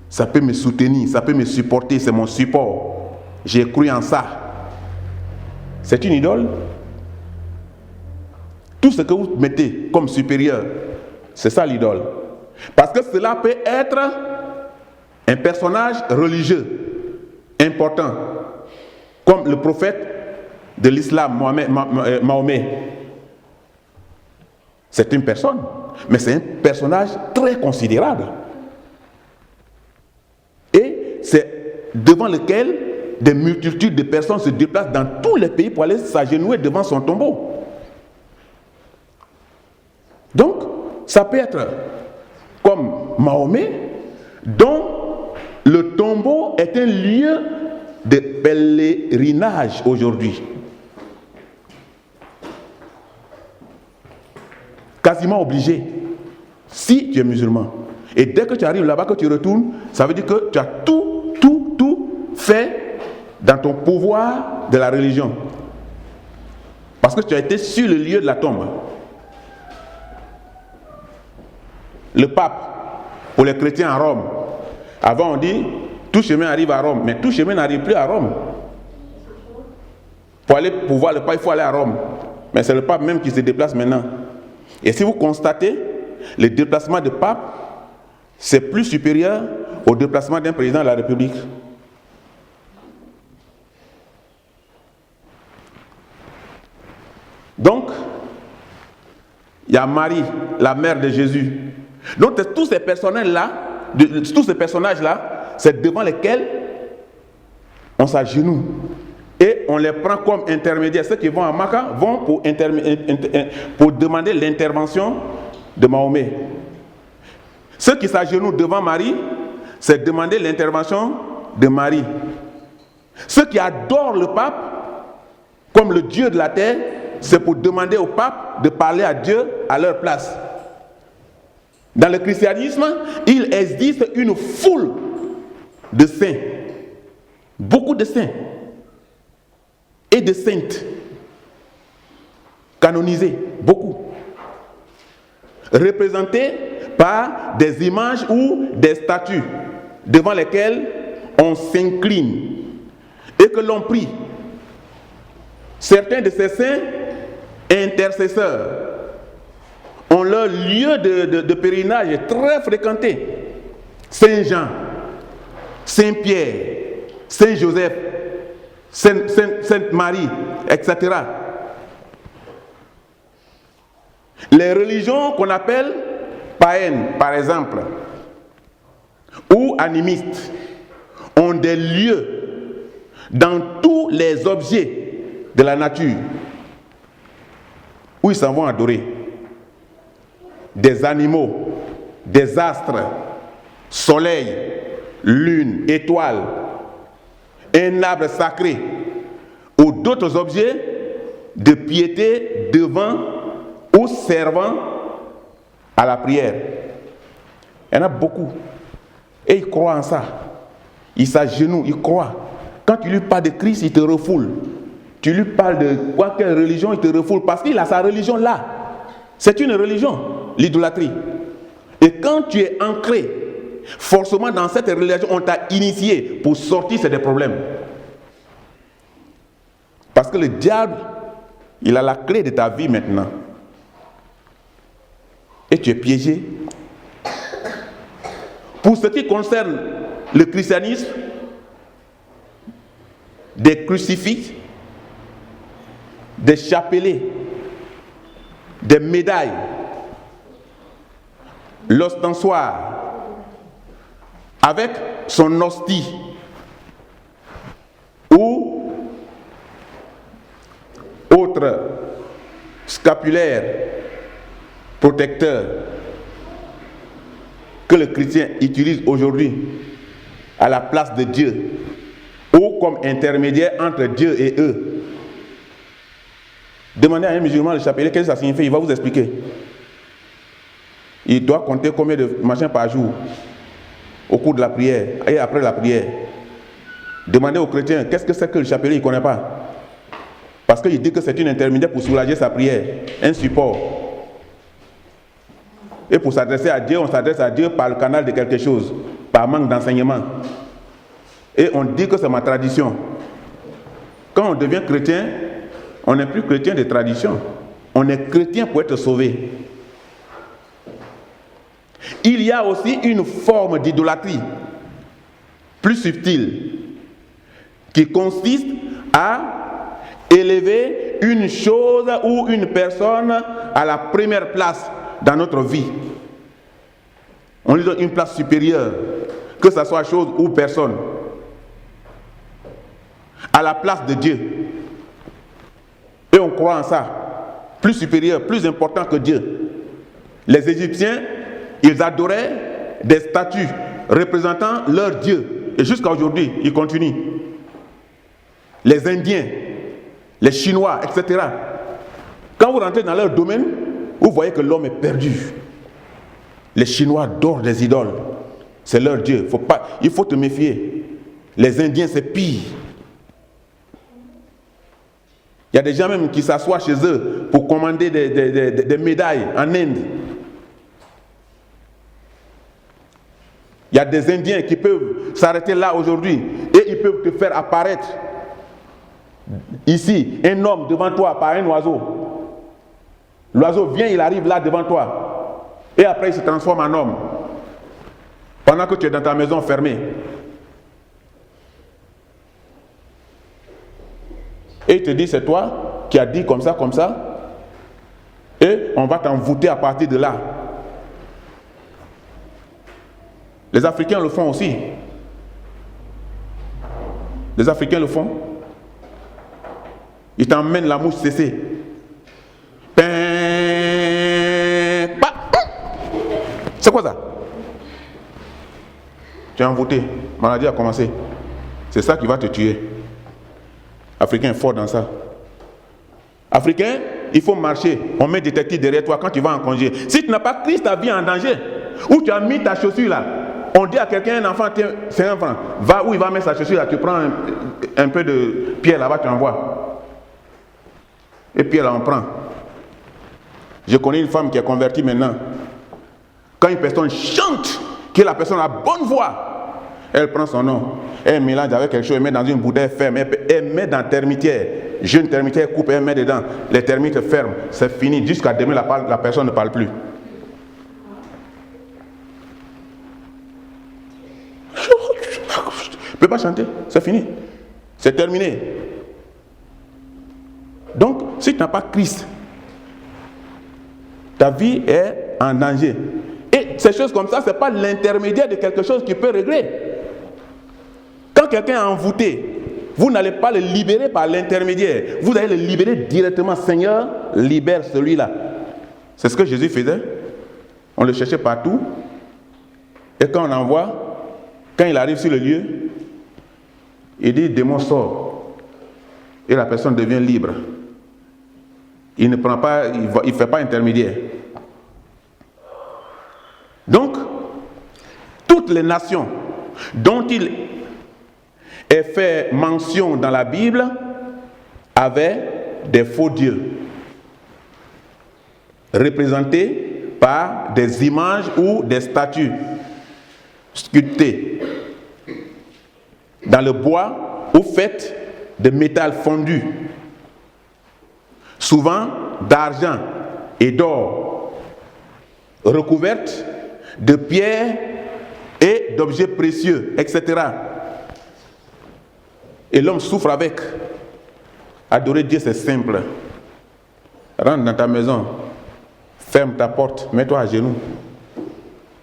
ça peut me soutenir, ça peut me supporter, c'est mon support. J'ai cru en ça. C'est une idole. Tout ce que vous mettez comme supérieur, c'est ça l'idole. Parce que cela peut être un personnage religieux important, comme le prophète de l'islam, Mahomet. C'est une personne, mais c'est un personnage très considérable. Et c'est devant lequel des multitudes de personnes se déplacent dans tous les pays pour aller s'agenouiller devant son tombeau. Donc, ça peut être comme Mahomet, dont le tombeau est un lieu de pèlerinage aujourd'hui. Quasiment obligé, si tu es musulman. Et dès que tu arrives là-bas, que tu retournes, ça veut dire que tu as tout fait dans ton pouvoir de la religion. Parce que tu as été sur le lieu de la tombe. Le pape, pour les chrétiens à Rome, avant on dit, tout chemin arrive à Rome, mais tout chemin n'arrive plus à Rome. Pour voir le pape, il faut aller à Rome. Mais c'est le pape même qui se déplace maintenant. Et si vous constatez, le déplacement de pape, c'est plus supérieur au déplacement d'un président de la République. Donc, il y a Marie, la mère de Jésus. Donc, tous ces personnages-là, c'est devant lesquels on s'agenouille. Et on les prend comme intermédiaires. Ceux qui vont à Makka vont pour demander l'intervention de Mahomet. Ceux qui s'agenouillent devant Marie, c'est demander l'intervention de Marie. Ceux qui adorent le pape comme le Dieu de la terre, c'est pour demander au pape de parler à Dieu à leur place. Dans le christianisme, il existe une foule de saints, beaucoup de saints et de saintes canonisés, beaucoup, représentés par des images ou des statues devant lesquelles on s'incline et que l'on prie. Certains de ces saints intercesseurs ont leur lieu de pèlerinage très fréquenté. Saint Jean, Saint Pierre, Saint Joseph, Sainte Marie, etc. Les religions qu'on appelle païennes, par exemple, ou animistes, ont des lieux dans tous les objets de la nature où ils s'en vont adorer. Des animaux, des astres, soleil, lune, étoiles, un arbre sacré ou d'autres objets de piété devant ou servant à la prière. Il y en a beaucoup. Et ils croient en ça. Ils s'agenouillent, ils croient. Quand tu lui parles de Christ, il te refoule. Tu lui parles de quelle religion, il te refoule parce qu'il a sa religion là. C'est une religion, l'idolâtrie. Et quand tu es ancré, forcément dans cette religion, on t'a initié pour sortir, c'est des problèmes. Parce que le diable, il a la clé de ta vie maintenant. Et tu es piégé. Pour ce qui concerne le christianisme, des crucifix, des chapelets, des médailles, l'ostensoir, avec son hostie, ou autre scapulaire protecteur que le chrétien utilise aujourd'hui à la place de Dieu ou comme intermédiaire entre Dieu et eux. Demandez à un musulman le chapelet, qu'est-ce que ça signifie, il va vous expliquer. Il doit compter combien de machins par jour au cours de la prière et après la prière. Demandez au chrétien, qu'est-ce que c'est que le chapelet, il ne connaît pas. Parce qu'il dit que c'est une intermédiaire pour soulager sa prière, un support. Et pour s'adresser à Dieu, on s'adresse à Dieu par le canal de quelque chose, par manque d'enseignement. Et on dit que c'est ma tradition. Quand on devient chrétien, on n'est plus chrétien de tradition. On est chrétien pour être sauvé. Il y a aussi une forme d'idolâtrie plus subtile qui consiste à élever une chose ou une personne à la première place dans notre vie. On lui donne une place supérieure, que ce soit chose ou personne, à la place de Dieu. Et on croit en ça, plus supérieur, plus important que Dieu. Les Égyptiens, ils adoraient des statues représentant leur Dieu. Et jusqu'à aujourd'hui, ils continuent. Les Indiens, les Chinois, etc. Quand vous rentrez dans leur domaine, vous voyez que l'homme est perdu. Les Chinois adorent des idoles. C'est leur Dieu. Il faut te méfier. Les Indiens, c'est pire. Il y a des gens même qui s'assoient chez eux pour commander des médailles en Inde. Il y a des Indiens qui peuvent s'arrêter là aujourd'hui et ils peuvent te faire apparaître ici un homme devant toi par un oiseau. L'oiseau vient, il arrive là devant toi et après il se transforme en homme pendant que tu es dans ta maison fermée. Et il te dit c'est toi qui as dit comme ça et on va t'envoûter à partir de là. Les Africains le font aussi. Les Africains le font. Ils t'emmènent la mouche cessée. C'est quoi ça? Tu es envoûté. Maladie a commencé. C'est ça qui va te tuer. Africain est fort dans ça. Africain, il faut marcher. On met détective derrière toi quand tu vas en congé. Si tu n'as pas Christ, ta vie est en danger. Ou tu as mis ta chaussure là. On dit à quelqu'un, un enfant, tiens, c'est un franc. Va où il va mettre sa chaussure là. Tu prends un peu de pierre là-bas, tu envoies. Et puis là, on prend. Je connais une femme qui est convertie maintenant. Quand une personne chante, que la personne a bonne voix, elle prend son nom. Elle mélange avec quelque chose, elle met dans une bouteille ferme. Elle met dans termitière. Jeune termitière coupe, elle met dedans. Les termites ferment. C'est fini. Jusqu'à demain, la personne ne parle plus. Je ne peux pas chanter. C'est fini. C'est terminé. Donc, si tu n'as pas Christ, ta vie est en danger. Et ces choses comme ça, ce n'est pas l'intermédiaire de quelque chose qui peut régler. Quand quelqu'un est envoûté, vous n'allez pas le libérer par l'intermédiaire. Vous allez le libérer directement. Seigneur, libère celui-là. C'est ce que Jésus faisait. On le cherchait partout. Et quand on envoie, quand il arrive sur le lieu, il dit, démon sort. Et la personne devient libre. Il ne prend pas, il ne fait pas intermédiaire. Donc, toutes les nations dont il est fait mention dans la Bible avaient des faux dieux, représentés par des images ou des statues sculptées dans le bois ou faites de métal fondu, souvent d'argent et d'or, recouvertes de pierres et d'objets précieux, etc. Et l'homme souffre avec. Adorer Dieu, c'est simple. Rentre dans ta maison, ferme ta porte, mets-toi à genoux.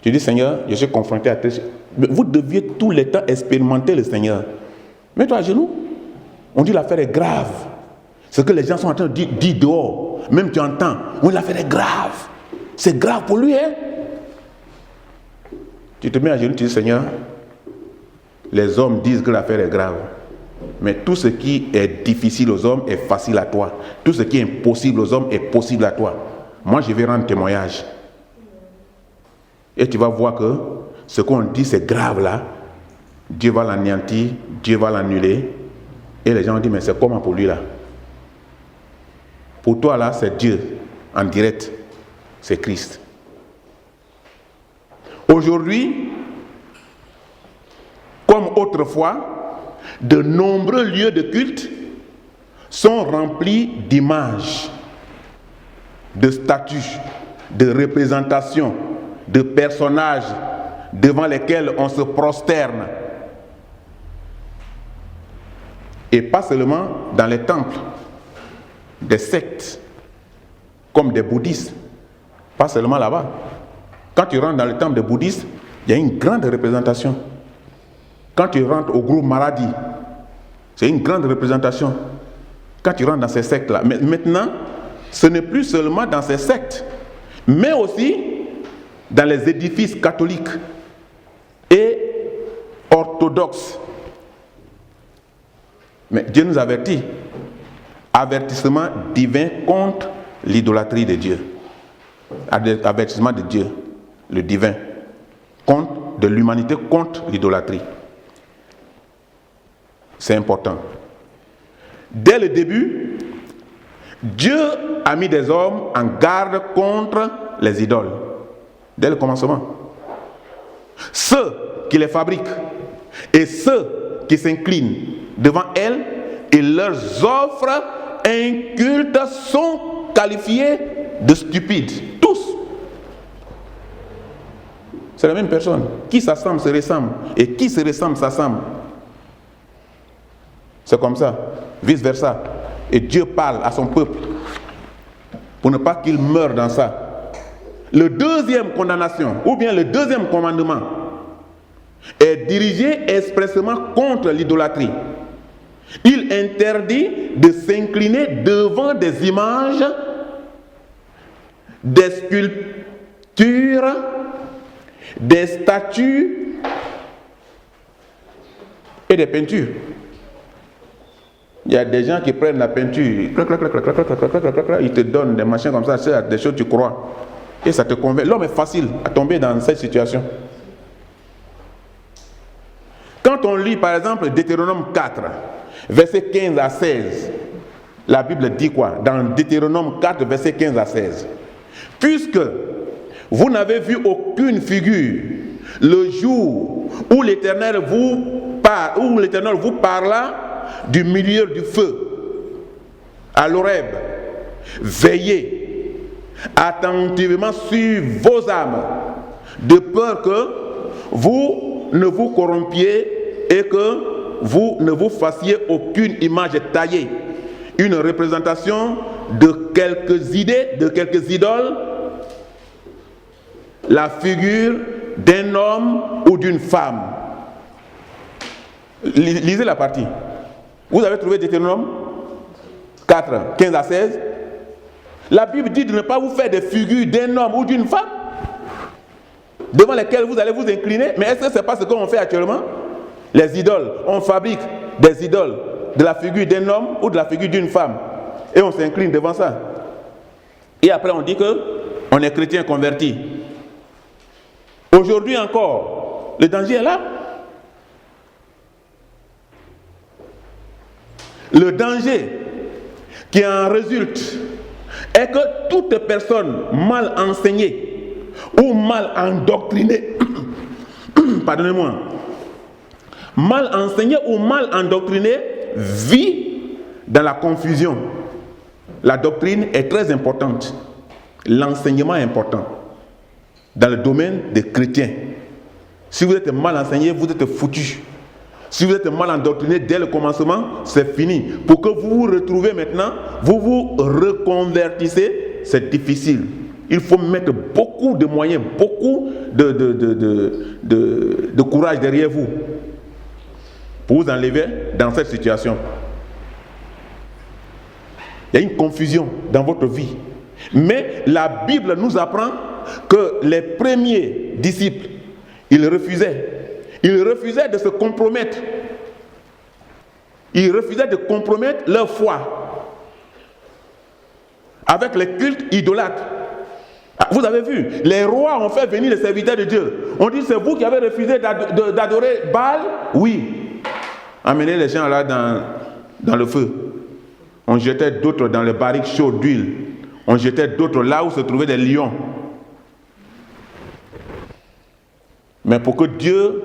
Tu dis, Seigneur, je suis confronté à tes... Vous deviez tout le temps expérimenter le Seigneur. Mets-toi à genoux. On dit l'affaire est grave. Ce que les gens sont en train de dire dehors, même tu entends, oui, l'affaire est grave. C'est grave pour lui, hein? Tu te mets à genoux, tu dis, Seigneur, les hommes disent que l'affaire est grave. Mais tout ce qui est difficile aux hommes est facile à toi. Tout ce qui est impossible aux hommes est possible à toi. Moi, je vais rendre témoignage. Et tu vas voir que ce qu'on dit, c'est grave là. Dieu va l'anéantir, Dieu va l'annuler. Et les gens disent, mais c'est comment pour lui là? Pour toi là, c'est Dieu en direct. C'est Christ. Aujourd'hui, comme autrefois, de nombreux lieux de culte sont remplis d'images, de statues, de représentations, de personnages devant lesquels on se prosterne. Et pas seulement dans les temples, des sectes, comme des bouddhistes, pas seulement là-bas. Quand tu rentres dans le temple des bouddhistes, il y a une grande représentation. Quand tu rentres au groupe Maradi, c'est une grande représentation. Quand tu rentres dans ces sectes-là. Mais maintenant, ce n'est plus seulement dans ces sectes, mais aussi dans les édifices catholiques et orthodoxes. Mais Dieu nous avertit. Avertissement divin contre l'idolâtrie de Dieu. Avertissement de Dieu, le divin, contre de l'humanité contre l'idolâtrie. C'est important. Dès le début, Dieu a mis des hommes en garde contre les idoles. Dès le commencement. Ceux qui les fabriquent et ceux qui s'inclinent devant elles et leurs offrent un culte sont qualifiés de stupides. Tous. C'est la même personne. Qui s'assemble se ressemble. Et qui se ressemble s'assemble. C'est comme ça. Vice versa. Et Dieu parle à son peuple pour ne pas qu'il meure dans ça. Le deuxième condamnation, ou bien le deuxième commandement, est dirigé expressément contre l'idolâtrie. Il interdit de s'incliner devant des images, des sculptures, des statues et des peintures. Il y a des gens qui prennent la peinture, ils te donnent des machins comme ça, c'est des choses que tu crois. Et ça te convainc. L'homme est facile à tomber dans cette situation. Quand on lit par exemple Deutéronome 4, versets 15 à 16, la Bible dit quoi? Dans Deutéronome 4, versets 15 à 16. Puisque vous n'avez vu aucune figure le jour où l'Éternel vous parla du milieu du feu à l'Horeb, veillez attentivement sur vos âmes, de peur que vous ne vous corrompiez et que vous ne vous fassiez aucune image taillée, une représentation de quelques idées, de quelques idoles, la figure d'un homme ou d'une femme. Lisez la partie. Vous avez trouvé Deutéronome 4, 15 à 16. La Bible dit de ne pas vous faire des figures d'un homme ou d'une femme devant lesquelles vous allez vous incliner. Mais est-ce que ce n'est pas ce qu'on fait actuellement? Les idoles, on fabrique des idoles de la figure d'un homme ou de la figure d'une femme et on s'incline devant ça. Et après on dit qu'on est chrétien converti. Aujourd'hui encore, le danger est là. Le danger qui en résulte est que toute personne mal enseignée ou mal endoctrinée, pardonnez-moi, mal enseignée ou mal endoctrinée vit dans la confusion. La doctrine est très importante. L'enseignement est important dans le domaine des chrétiens. Si vous êtes mal enseigné, vous êtes foutu. Si vous êtes mal endoctriné dès le commencement, c'est fini. Pour que vous vous retrouvez maintenant, vous vous reconvertissez, c'est difficile. Il faut mettre beaucoup de moyens, beaucoup de courage derrière vous pour vous enlever dans cette situation. Il y a une confusion dans votre vie. Mais la Bible nous apprend que les premiers disciples, ils refusaient de se compromettre. Ils refusaient de compromettre leur foi avec les cultes idolâtres. Vous avez vu, les rois ont fait venir les serviteurs de Dieu. On dit, c'est vous qui avez refusé d'adorer Baal? Oui. Amenez les gens là dans le feu. On jetait d'autres dans les barriques chaudes d'huile. On jetait d'autres là où se trouvaient des lions. Mais pour que Dieu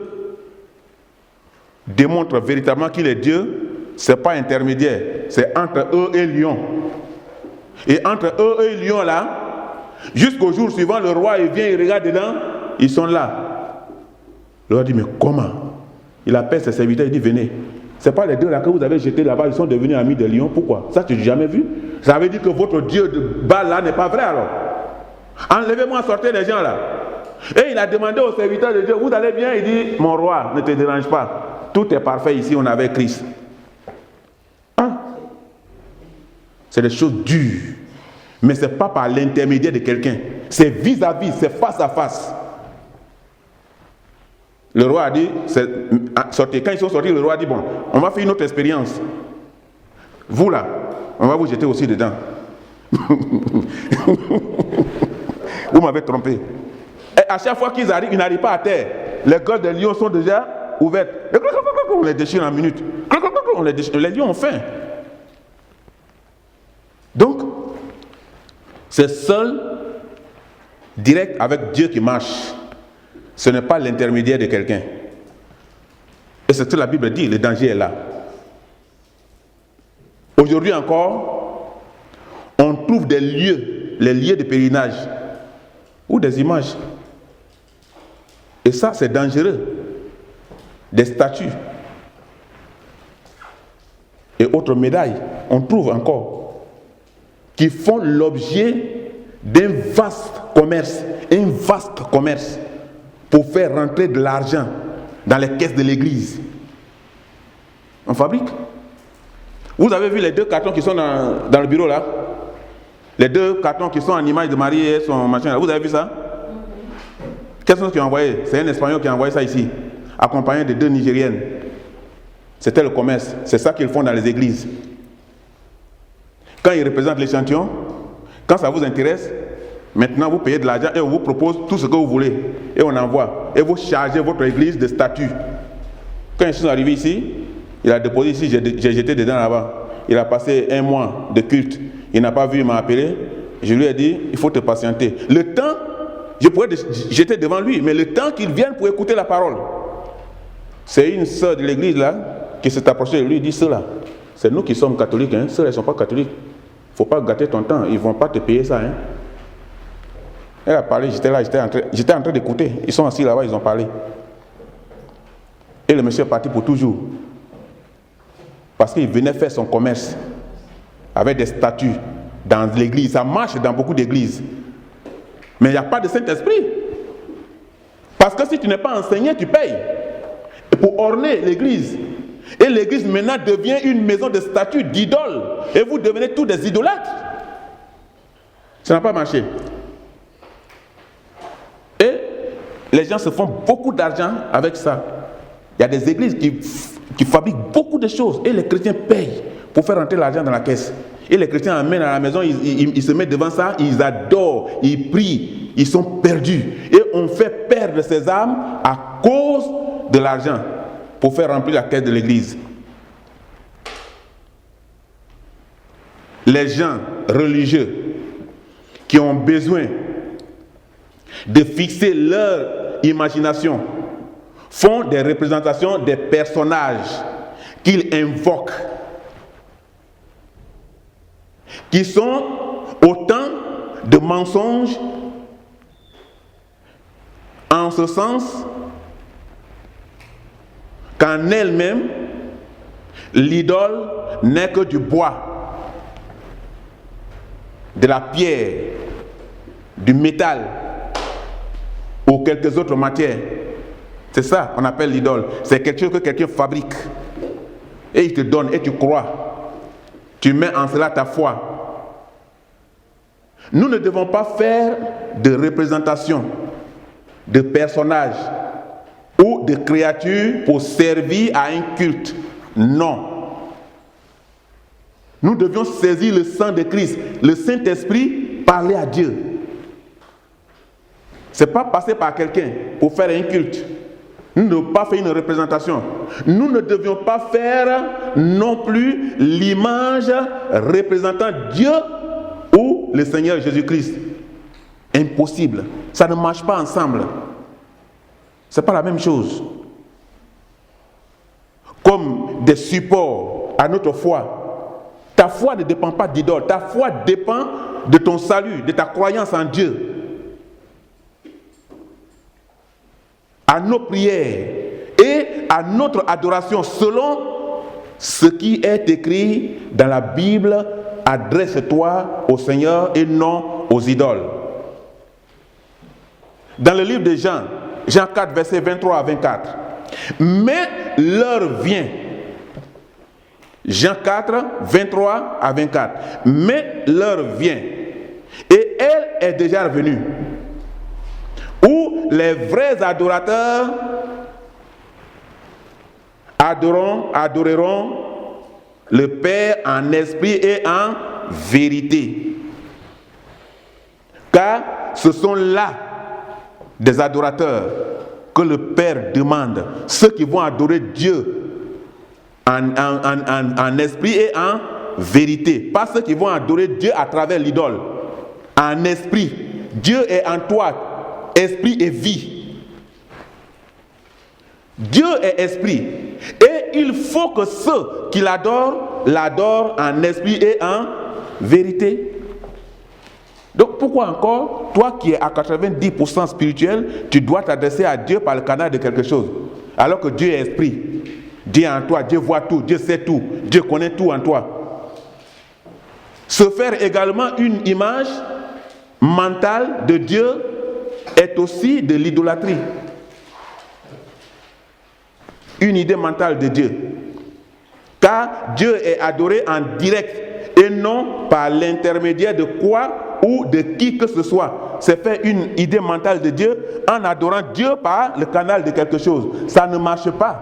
démontre véritablement qu'il est Dieu, ce n'est pas intermédiaire, c'est entre eux et Lion. Et entre eux et Lion là, jusqu'au jour suivant, le roi il vient, il regarde dedans, ils sont là. Le roi dit, mais comment? Il appelle ses serviteurs, il dit, venez. Ce n'est pas les deux là que vous avez jetés là-bas, ils sont devenus amis de Lion. Pourquoi? Ça, tu n'as jamais vu? Ça veut dire que votre Dieu de Baal là n'est pas vrai alors. Enlevez-moi, sortez les gens là. Et il a demandé aux serviteurs de Dieu, vous allez bien? Il dit, mon roi, ne te dérange pas. Tout est parfait ici, on avait Christ. Hein? C'est des choses dures. Mais ce n'est pas par l'intermédiaire de quelqu'un. C'est vis-à-vis, c'est face à face. Le roi a dit, sortez. Quand ils sont sortis, le roi a dit, bon, on va faire une autre expérience. Vous là, on va vous jeter aussi dedans. Vous m'avez trompé. Et à chaque fois qu'ils arrivent, ils n'arrivent pas à terre. Les gueules des lions sont déjà ouvertes. On les déchire en minute. On les déchire. Les lions ont faim. Donc, c'est seul, direct avec Dieu qui marche. Ce n'est pas l'intermédiaire de quelqu'un. Et c'est ce que la Bible dit, le danger est là. Aujourd'hui encore, on trouve des lieux, les lieux de pèlerinage, ou des images. Et ça, c'est dangereux. Des statues et autres médailles, on trouve encore, qui font l'objet d'un vaste commerce, pour faire rentrer de l'argent dans les caisses de l'église. On fabrique. Vous avez vu les deux cartons qui sont dans le bureau là? Les deux cartons qui sont en image de Marie et son machin là. Vous avez vu ça? Quels sont ceux qui ont envoyé? C'est un Espagnol qui a envoyé ça ici, accompagné de deux Nigériennes. C'était le commerce. C'est ça qu'ils font dans les églises. Quand ils représentent l'échantillon, quand ça vous intéresse, maintenant vous payez de l'argent et on vous propose tout ce que vous voulez. Et on envoie. Et vous chargez votre église de statuts. Quand ils sont arrivés ici, il a déposé ici, j'ai jeté dedans là-bas. Il a passé 1 mois de culte. Il n'a pas vu, il m'a appelé. Je lui ai dit, il faut te patienter. Le temps, je pourrais jeter devant lui, mais le temps qu'il vienne pour écouter la parole. C'est une sœur de l'église là, qui s'est approchée de lui et dit, cela, c'est nous qui sommes catholiques, hein. Ceux-là, ils ne sont pas catholiques. Il ne faut pas gâter ton temps, ils ne vont pas te payer ça. Hein. Elle a parlé, j'étais là, j'étais en train d'écouter. Ils sont assis là-bas, ils ont parlé. Et le monsieur est parti pour toujours. Parce qu'il venait faire son commerce avec des statuts dans l'église. Ça marche dans beaucoup d'églises. Mais il n'y a pas de Saint-Esprit. Parce que si tu n'es pas enseigné, tu payes. Et pour orner l'église. Et l'église maintenant devient une maison de statues, d'idoles. Et vous devenez tous des idolâtres. Ça n'a pas marché. Et les gens se font beaucoup d'argent avec ça. Il y a des églises qui fabriquent beaucoup de choses. Et les chrétiens payent pour faire rentrer l'argent dans la caisse. Et les chrétiens amènent à la maison, ils se mettent devant ça, ils adorent, ils prient, ils sont perdus. Et on fait perdre ces âmes à cause de l'argent pour faire remplir la caisse de l'église. Les gens religieux qui ont besoin de fixer leur imagination font des représentations des personnages qu'ils invoquent, qui sont autant de mensonges, en ce sens qu'en elle-même, l'idole n'est que du bois, de la pierre, du métal ou quelques autres matières. C'est ça qu'on appelle l'idole. C'est quelque chose que quelqu'un fabrique. Et il te donne et tu crois. Tu mets en cela ta foi. Nous ne devons pas faire de représentation de personnages ou de créatures pour servir à un culte. Non. Nous devions saisir le sang de Christ, le Saint-Esprit, parler à Dieu. Ce n'est pas passer par quelqu'un pour faire un culte. Nous ne devons pas faire une représentation. Nous ne devions pas faire non plus l'image représentant Dieu ou le Seigneur Jésus-Christ. Impossible. Ça ne marche pas ensemble. Ce n'est pas la même chose. Comme des supports à notre foi. Ta foi ne dépend pas d'idole. Ta foi dépend de ton salut, de ta croyance en Dieu. À nos prières et à notre adoration selon ce qui est écrit dans la Bible, adresse-toi au Seigneur et non aux idoles. Dans le livre de Jean, Jean 4, versets 23 à 24. Mais l'heure vient. Jean 4, 23 à 24. Mais l'heure vient. Et elle est déjà venue. Où les vrais adorateurs adoreront le Père en esprit et en vérité. Car ce sont là des adorateurs que le Père demande. Ceux qui vont adorer Dieu en esprit et en vérité. Pas ceux qui vont adorer Dieu à travers l'idole. En esprit. Dieu est en toi. Esprit et vie. Dieu est esprit. Et il faut que ceux qui l'adorent en esprit et en vérité. Donc pourquoi encore, toi qui es à 90% spirituel, tu dois t'adresser à Dieu par le canal de quelque chose, alors que Dieu est esprit. Dieu est en toi, Dieu voit tout, Dieu sait tout, Dieu connaît tout en toi. Se faire également une image mentale de Dieu est aussi de l'idolâtrie. Une idée mentale de Dieu. Car Dieu est adoré en direct et non par l'intermédiaire de quoi ou de qui que ce soit. C'est faire une idée mentale de Dieu en adorant Dieu par le canal de quelque chose. Ça ne marche pas.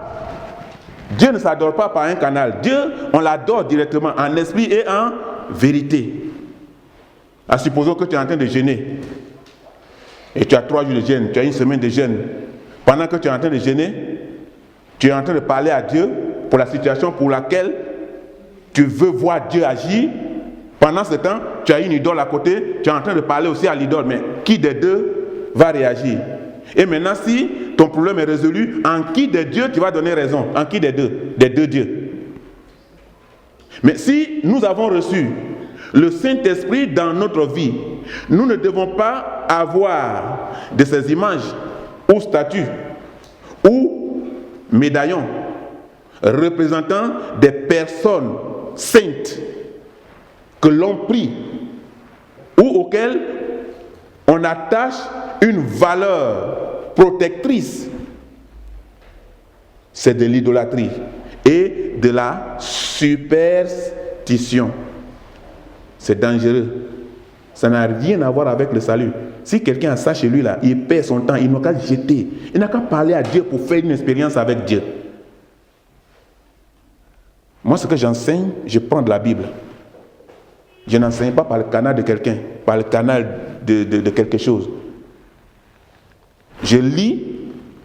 Dieu ne s'adore pas par un canal. Dieu, on l'adore directement en esprit et en vérité. Supposons que tu es en train de jeûner. Et tu as 3 jours de jeûne, tu as une semaine de jeûne. Pendant que tu es en train de jeûner, tu es en train de parler à Dieu pour la situation pour laquelle tu veux voir Dieu agir. Pendant ce temps, tu as une idole à côté, tu es en train de parler aussi à l'idole. Mais qui des deux va réagir? Et maintenant, si ton problème est résolu, en qui des dieux tu vas donner raison? En qui des deux? Des deux dieux. Mais si nous avons reçu le Saint-Esprit dans notre vie, nous ne devons pas avoir de ces images ou statues ou médaillons représentant des personnes saintes que l'on prie ou auxquelles on attache une valeur protectrice. C'est de l'idolâtrie et de la superstition. C'est dangereux. Ça n'a rien à voir avec le salut. Si quelqu'un a ça chez lui là, il perd son temps, il n'a qu'à jeter. Il n'a qu'à parler à Dieu pour faire une expérience avec Dieu. Moi, ce que j'enseigne, je prends de la Bible. Je n'enseigne pas par le canal de quelqu'un, par le canal de quelque chose. Je lis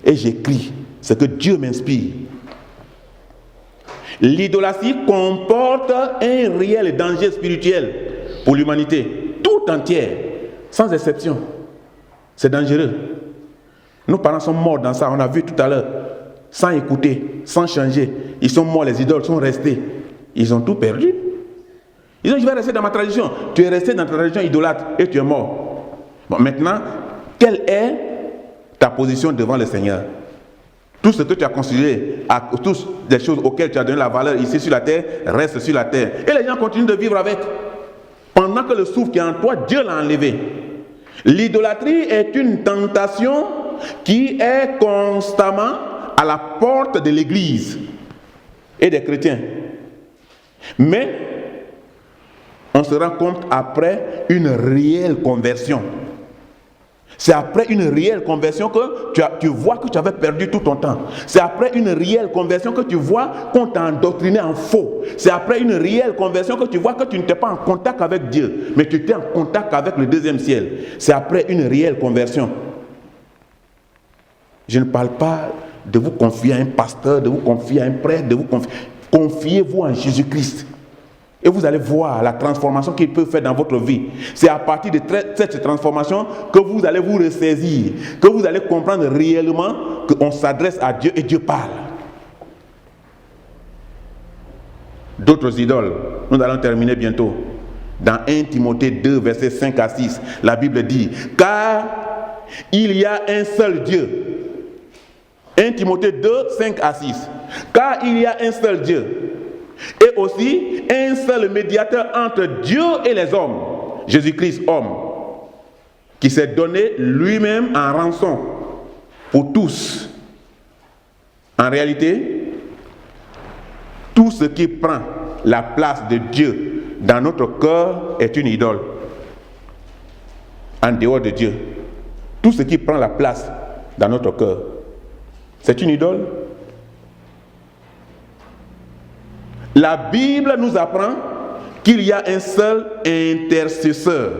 et j'écris ce que Dieu m'inspire. L'idolâtrie comporte un réel danger spirituel pour l'humanité, tout entière, sans exception. C'est dangereux. Nos parents sont morts dans ça, on a vu tout à l'heure, sans écouter, sans changer. Ils sont morts, les idoles sont restés. Ils ont tout perdu. Ils ont dit, je vais rester dans ma tradition. Tu es resté dans ta tradition idolâtre et tu es mort. Bon, maintenant, quelle est ta position devant le Seigneur? Tout ce que tu as considéré, toutes les choses auxquelles tu as donné la valeur ici sur la terre, reste sur la terre. Et les gens continuent de vivre avec. Pendant que le souffle qui est en toi, Dieu l'a enlevé. L'idolâtrie est une tentation qui est constamment à la porte de l'Église et des chrétiens. Mais on se rend compte après une réelle conversion. C'est après une réelle conversion que tu vois que tu avais perdu tout ton temps. C'est après une réelle conversion que tu vois qu'on t'a endoctriné en faux. C'est après une réelle conversion que tu vois que tu n'étais pas en contact avec Dieu, mais tu étais en contact avec le deuxième ciel. C'est après une réelle conversion. Je ne parle pas de vous confier à un pasteur, de vous confier à un prêtre, de vous confier. Confiez-vous en Jésus-Christ. Et vous allez voir la transformation qu'il peut faire dans votre vie. C'est à partir de cette transformation que vous allez vous ressaisir, que vous allez comprendre réellement qu'on s'adresse à Dieu et Dieu parle. D'autres idoles, nous allons terminer bientôt. Dans 1 Timothée 2, versets 5 à 6, la Bible dit, car il y a un seul Dieu. 1 Timothée 2, 5 à 6. Car il y a un seul Dieu. Et aussi un seul médiateur entre Dieu et les hommes, Jésus-Christ homme, qui s'est donné lui-même en rançon pour tous. En réalité, tout ce qui prend la place de Dieu dans notre cœur est une idole. En dehors de Dieu, tout ce qui prend la place dans notre cœur, c'est une idole. La Bible nous apprend qu'il y a un seul intercesseur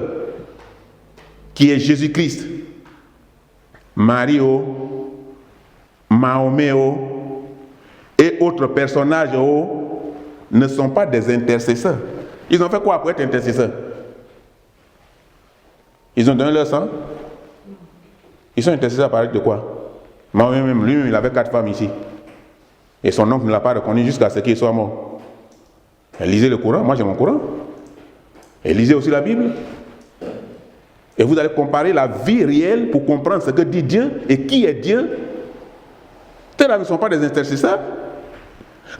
qui est Jésus-Christ. Marie, Mahomet et autres personnages ne sont pas des intercesseurs. Ils ont fait quoi pour être intercesseurs? Ils ont donné leur sang? Ils sont intercesseurs par de quoi? Mahomet même, lui-même, il avait 4 femmes ici. Et son oncle ne l'a pas reconnu jusqu'à ce qu'il soit mort. Lisez le Coran, moi j'ai mon Coran. Et lisez aussi la Bible. Et vous allez comparer la vie réelle pour comprendre ce que dit Dieu et qui est Dieu. Ceux-là ne sont pas des intercesseurs.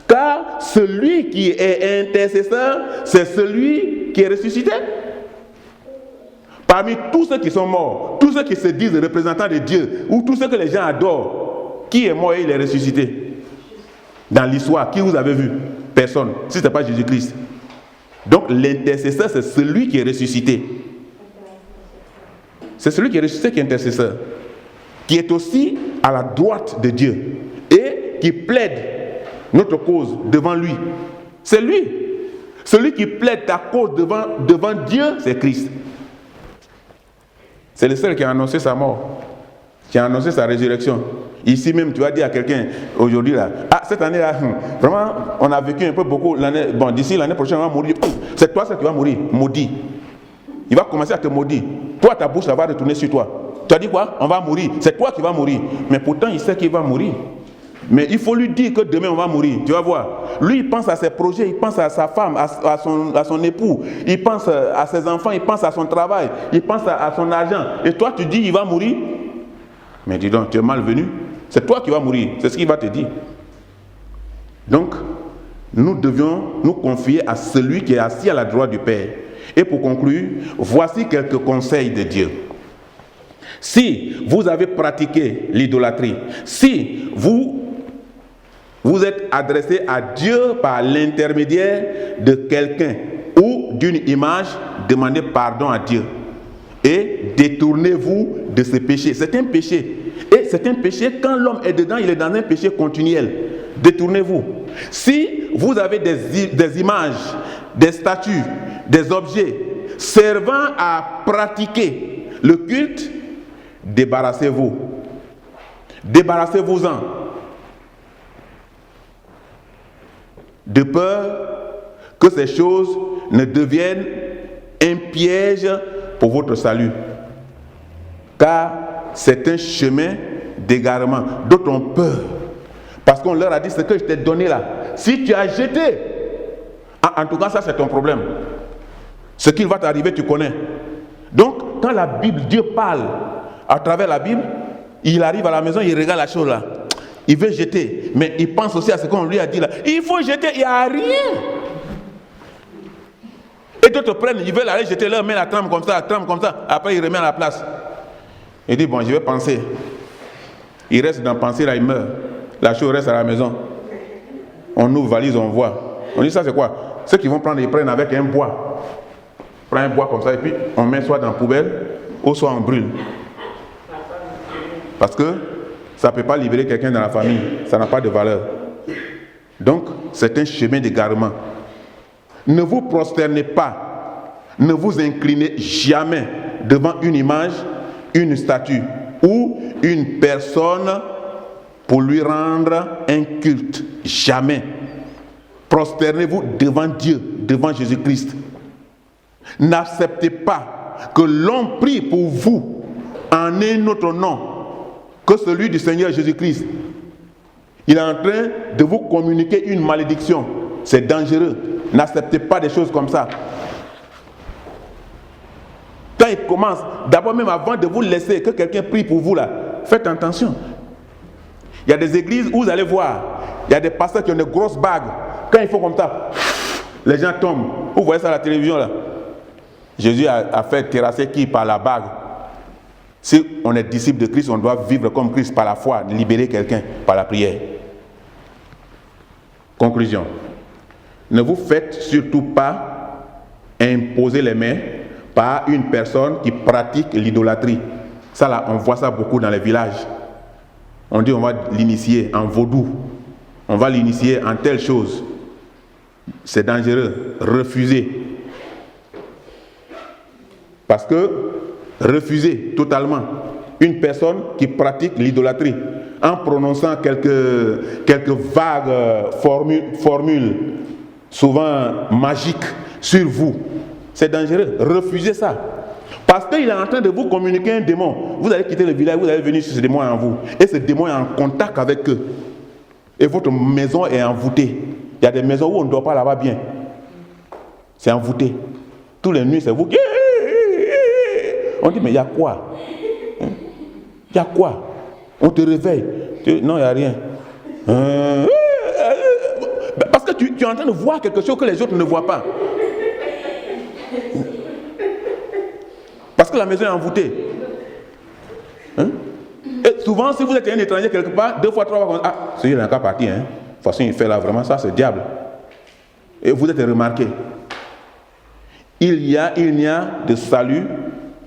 Car celui qui est intercesseur, c'est celui qui est ressuscité. Parmi tous ceux qui sont morts, tous ceux qui se disent représentants de Dieu, ou tous ceux que les gens adorent, qui est mort et il est ressuscité? Dans l'histoire, qui vous avez vu? Personne, si ce n'est pas Jésus-Christ. Donc l'intercesseur, c'est celui qui est ressuscité. C'est celui qui est ressuscité qui est intercesseur, qui est aussi à la droite de Dieu et qui plaide notre cause devant lui. C'est lui. Celui qui plaide ta cause devant Dieu, c'est Christ. C'est le seul qui a annoncé sa mort, qui a annoncé sa résurrection. Ici même, tu vas dire à quelqu'un, aujourd'hui là, cette année-là, vraiment, on a vécu un peu beaucoup, d'ici l'année prochaine, on va mourir. C'est toi, ça qui va mourir, maudit. Il va commencer à te maudire. Toi, ta bouche, ça va retourner sur toi. Tu as dit quoi? On va mourir. C'est toi qui vas mourir. Mais pourtant, il sait qu'il va mourir. Mais il faut lui dire que demain, on va mourir. Tu vas voir. Lui, il pense à ses projets, il pense à sa femme, à son époux. Il pense à ses enfants, il pense à son travail. Il pense à son argent. Et toi, tu dis, il va mourir. Mais dis donc, tu es malvenu. C'est toi qui vas mourir. C'est ce qu'il va te dire. Donc, nous devions nous confier à celui qui est assis à la droite du Père. Et pour conclure, voici quelques conseils de Dieu. Si vous avez pratiqué l'idolâtrie, si vous êtes adressé à Dieu par l'intermédiaire de quelqu'un ou d'une image, demandez pardon à Dieu et détournez-vous de ce péché. C'est un péché. Et c'est un péché, quand l'homme est dedans, il est dans un péché continuel. Détournez-vous. Si vous avez des images, des statues, des objets servant à pratiquer le culte, débarrassez-vous. Débarrassez-vous-en. De peur que ces choses ne deviennent un piège pour votre salut. Car c'est un chemin d'égarement. D'autres ont peur. Parce qu'on leur a dit ce que je t'ai donné là. Si tu as jeté, en tout cas ça c'est ton problème. Ce qui va t'arriver, tu connais. Donc, quand la Bible, Dieu parle à travers la Bible, il arrive à la maison, il regarde la chose là. Il veut jeter, mais il pense aussi à ce qu'on lui a dit là. Il faut jeter, il n'y a rien. Et d'autres prennent, ils veulent aller jeter leur main, la trempe comme ça, après il remet à la place. Il dit, bon, je vais penser. Il reste dans penser là, il meurt. La chose reste à la maison. On ouvre valise, on voit. On dit, ça c'est quoi? Ceux qui vont prendre, ils prennent avec un bois. Prends un bois comme ça et puis on met soit dans la poubelle ou soit on brûle. Parce que ça ne peut pas libérer quelqu'un dans la famille. Ça n'a pas de valeur. Donc, c'est un chemin d'égarement. Ne vous prosternez pas. Ne vous inclinez jamais devant une image, une statue ou une personne pour lui rendre un culte. Jamais. Prosternez-vous devant Dieu, devant Jésus-Christ. N'acceptez pas que l'on prie pour vous en un autre nom que celui du Seigneur Jésus-Christ. Il est en train de vous communiquer une malédiction. C'est dangereux. N'acceptez pas des choses comme ça. Quand il commence, d'abord même avant de vous laisser que quelqu'un prie pour vous là, faites attention. Il y a des églises où vous allez voir, il y a des pasteurs qui ont des grosses bagues. Quand ils font comme ça, les gens tombent. Vous voyez ça à la télévision là. Jésus a fait terrasser qui par la bague. Si on est disciple de Christ, on doit vivre comme Christ par la foi, libérer quelqu'un par la prière. Conclusion. Ne vous faites surtout pas imposer les mains par une personne qui pratique l'idolâtrie. Ça là, on voit ça beaucoup dans les villages. On dit on va l'initier en vaudou. On va l'initier en telle chose. C'est dangereux. Refusez. Parce que refuser totalement une personne qui pratique l'idolâtrie en prononçant quelques vagues formules souvent magiques sur vous, c'est dangereux. Refusez ça. Parce qu'il est en train de vous communiquer un démon. Vous allez quitter le village, vous allez venir sur ce démon en vous. Et ce démon est en contact avec eux. Et votre maison est envoûtée. Il y a des maisons où on ne dort pas là-bas bien. C'est envoûté. Tous les nuits, c'est vous qui... On dit, mais il y a quoi? Il y a quoi? On te réveille. Non, il n'y a rien. Parce que tu es en train de voir quelque chose que les autres ne voient pas. Parce que la maison est envoûtée. Et souvent, si vous êtes un étranger quelque part, 2 fois, 3 fois, ah, celui-là n'a qu'à partir. De toute façon, il fait là vraiment ça, c'est diable. Et vous êtes remarqué. Il n'y a de salut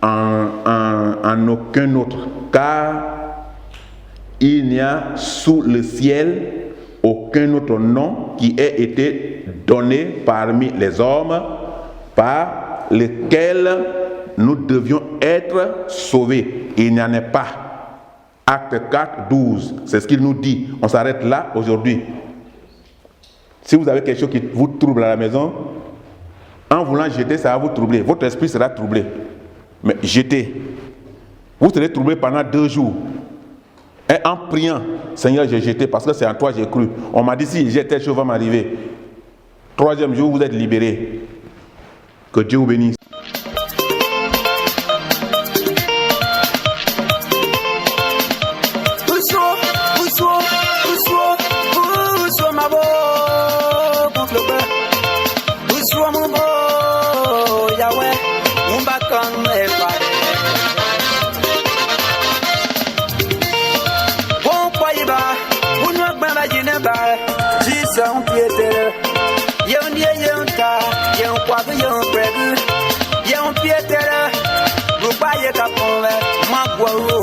en aucun autre, car il n'y a sous le ciel aucun autre nom qui ait été donné parmi les hommes par lequel nous devions être sauvés. Il n'y en a pas. Acte 4, 12, c'est ce qu'il nous dit. On s'arrête là aujourd'hui. Si vous avez quelque chose qui vous trouble à la maison, en voulant jeter, ça va vous troubler. Votre esprit sera troublé. Mais jetez. Vous serez troublé pendant 2 jours. Et en priant, Seigneur, j'ai jeté parce que c'est en toi j'ai cru. On m'a dit si j'ai telle chose va m'arriver. 3e jour, vous êtes libérés. Que Dieu vous bénisse. Pietera, Rupaya Capone, Magua.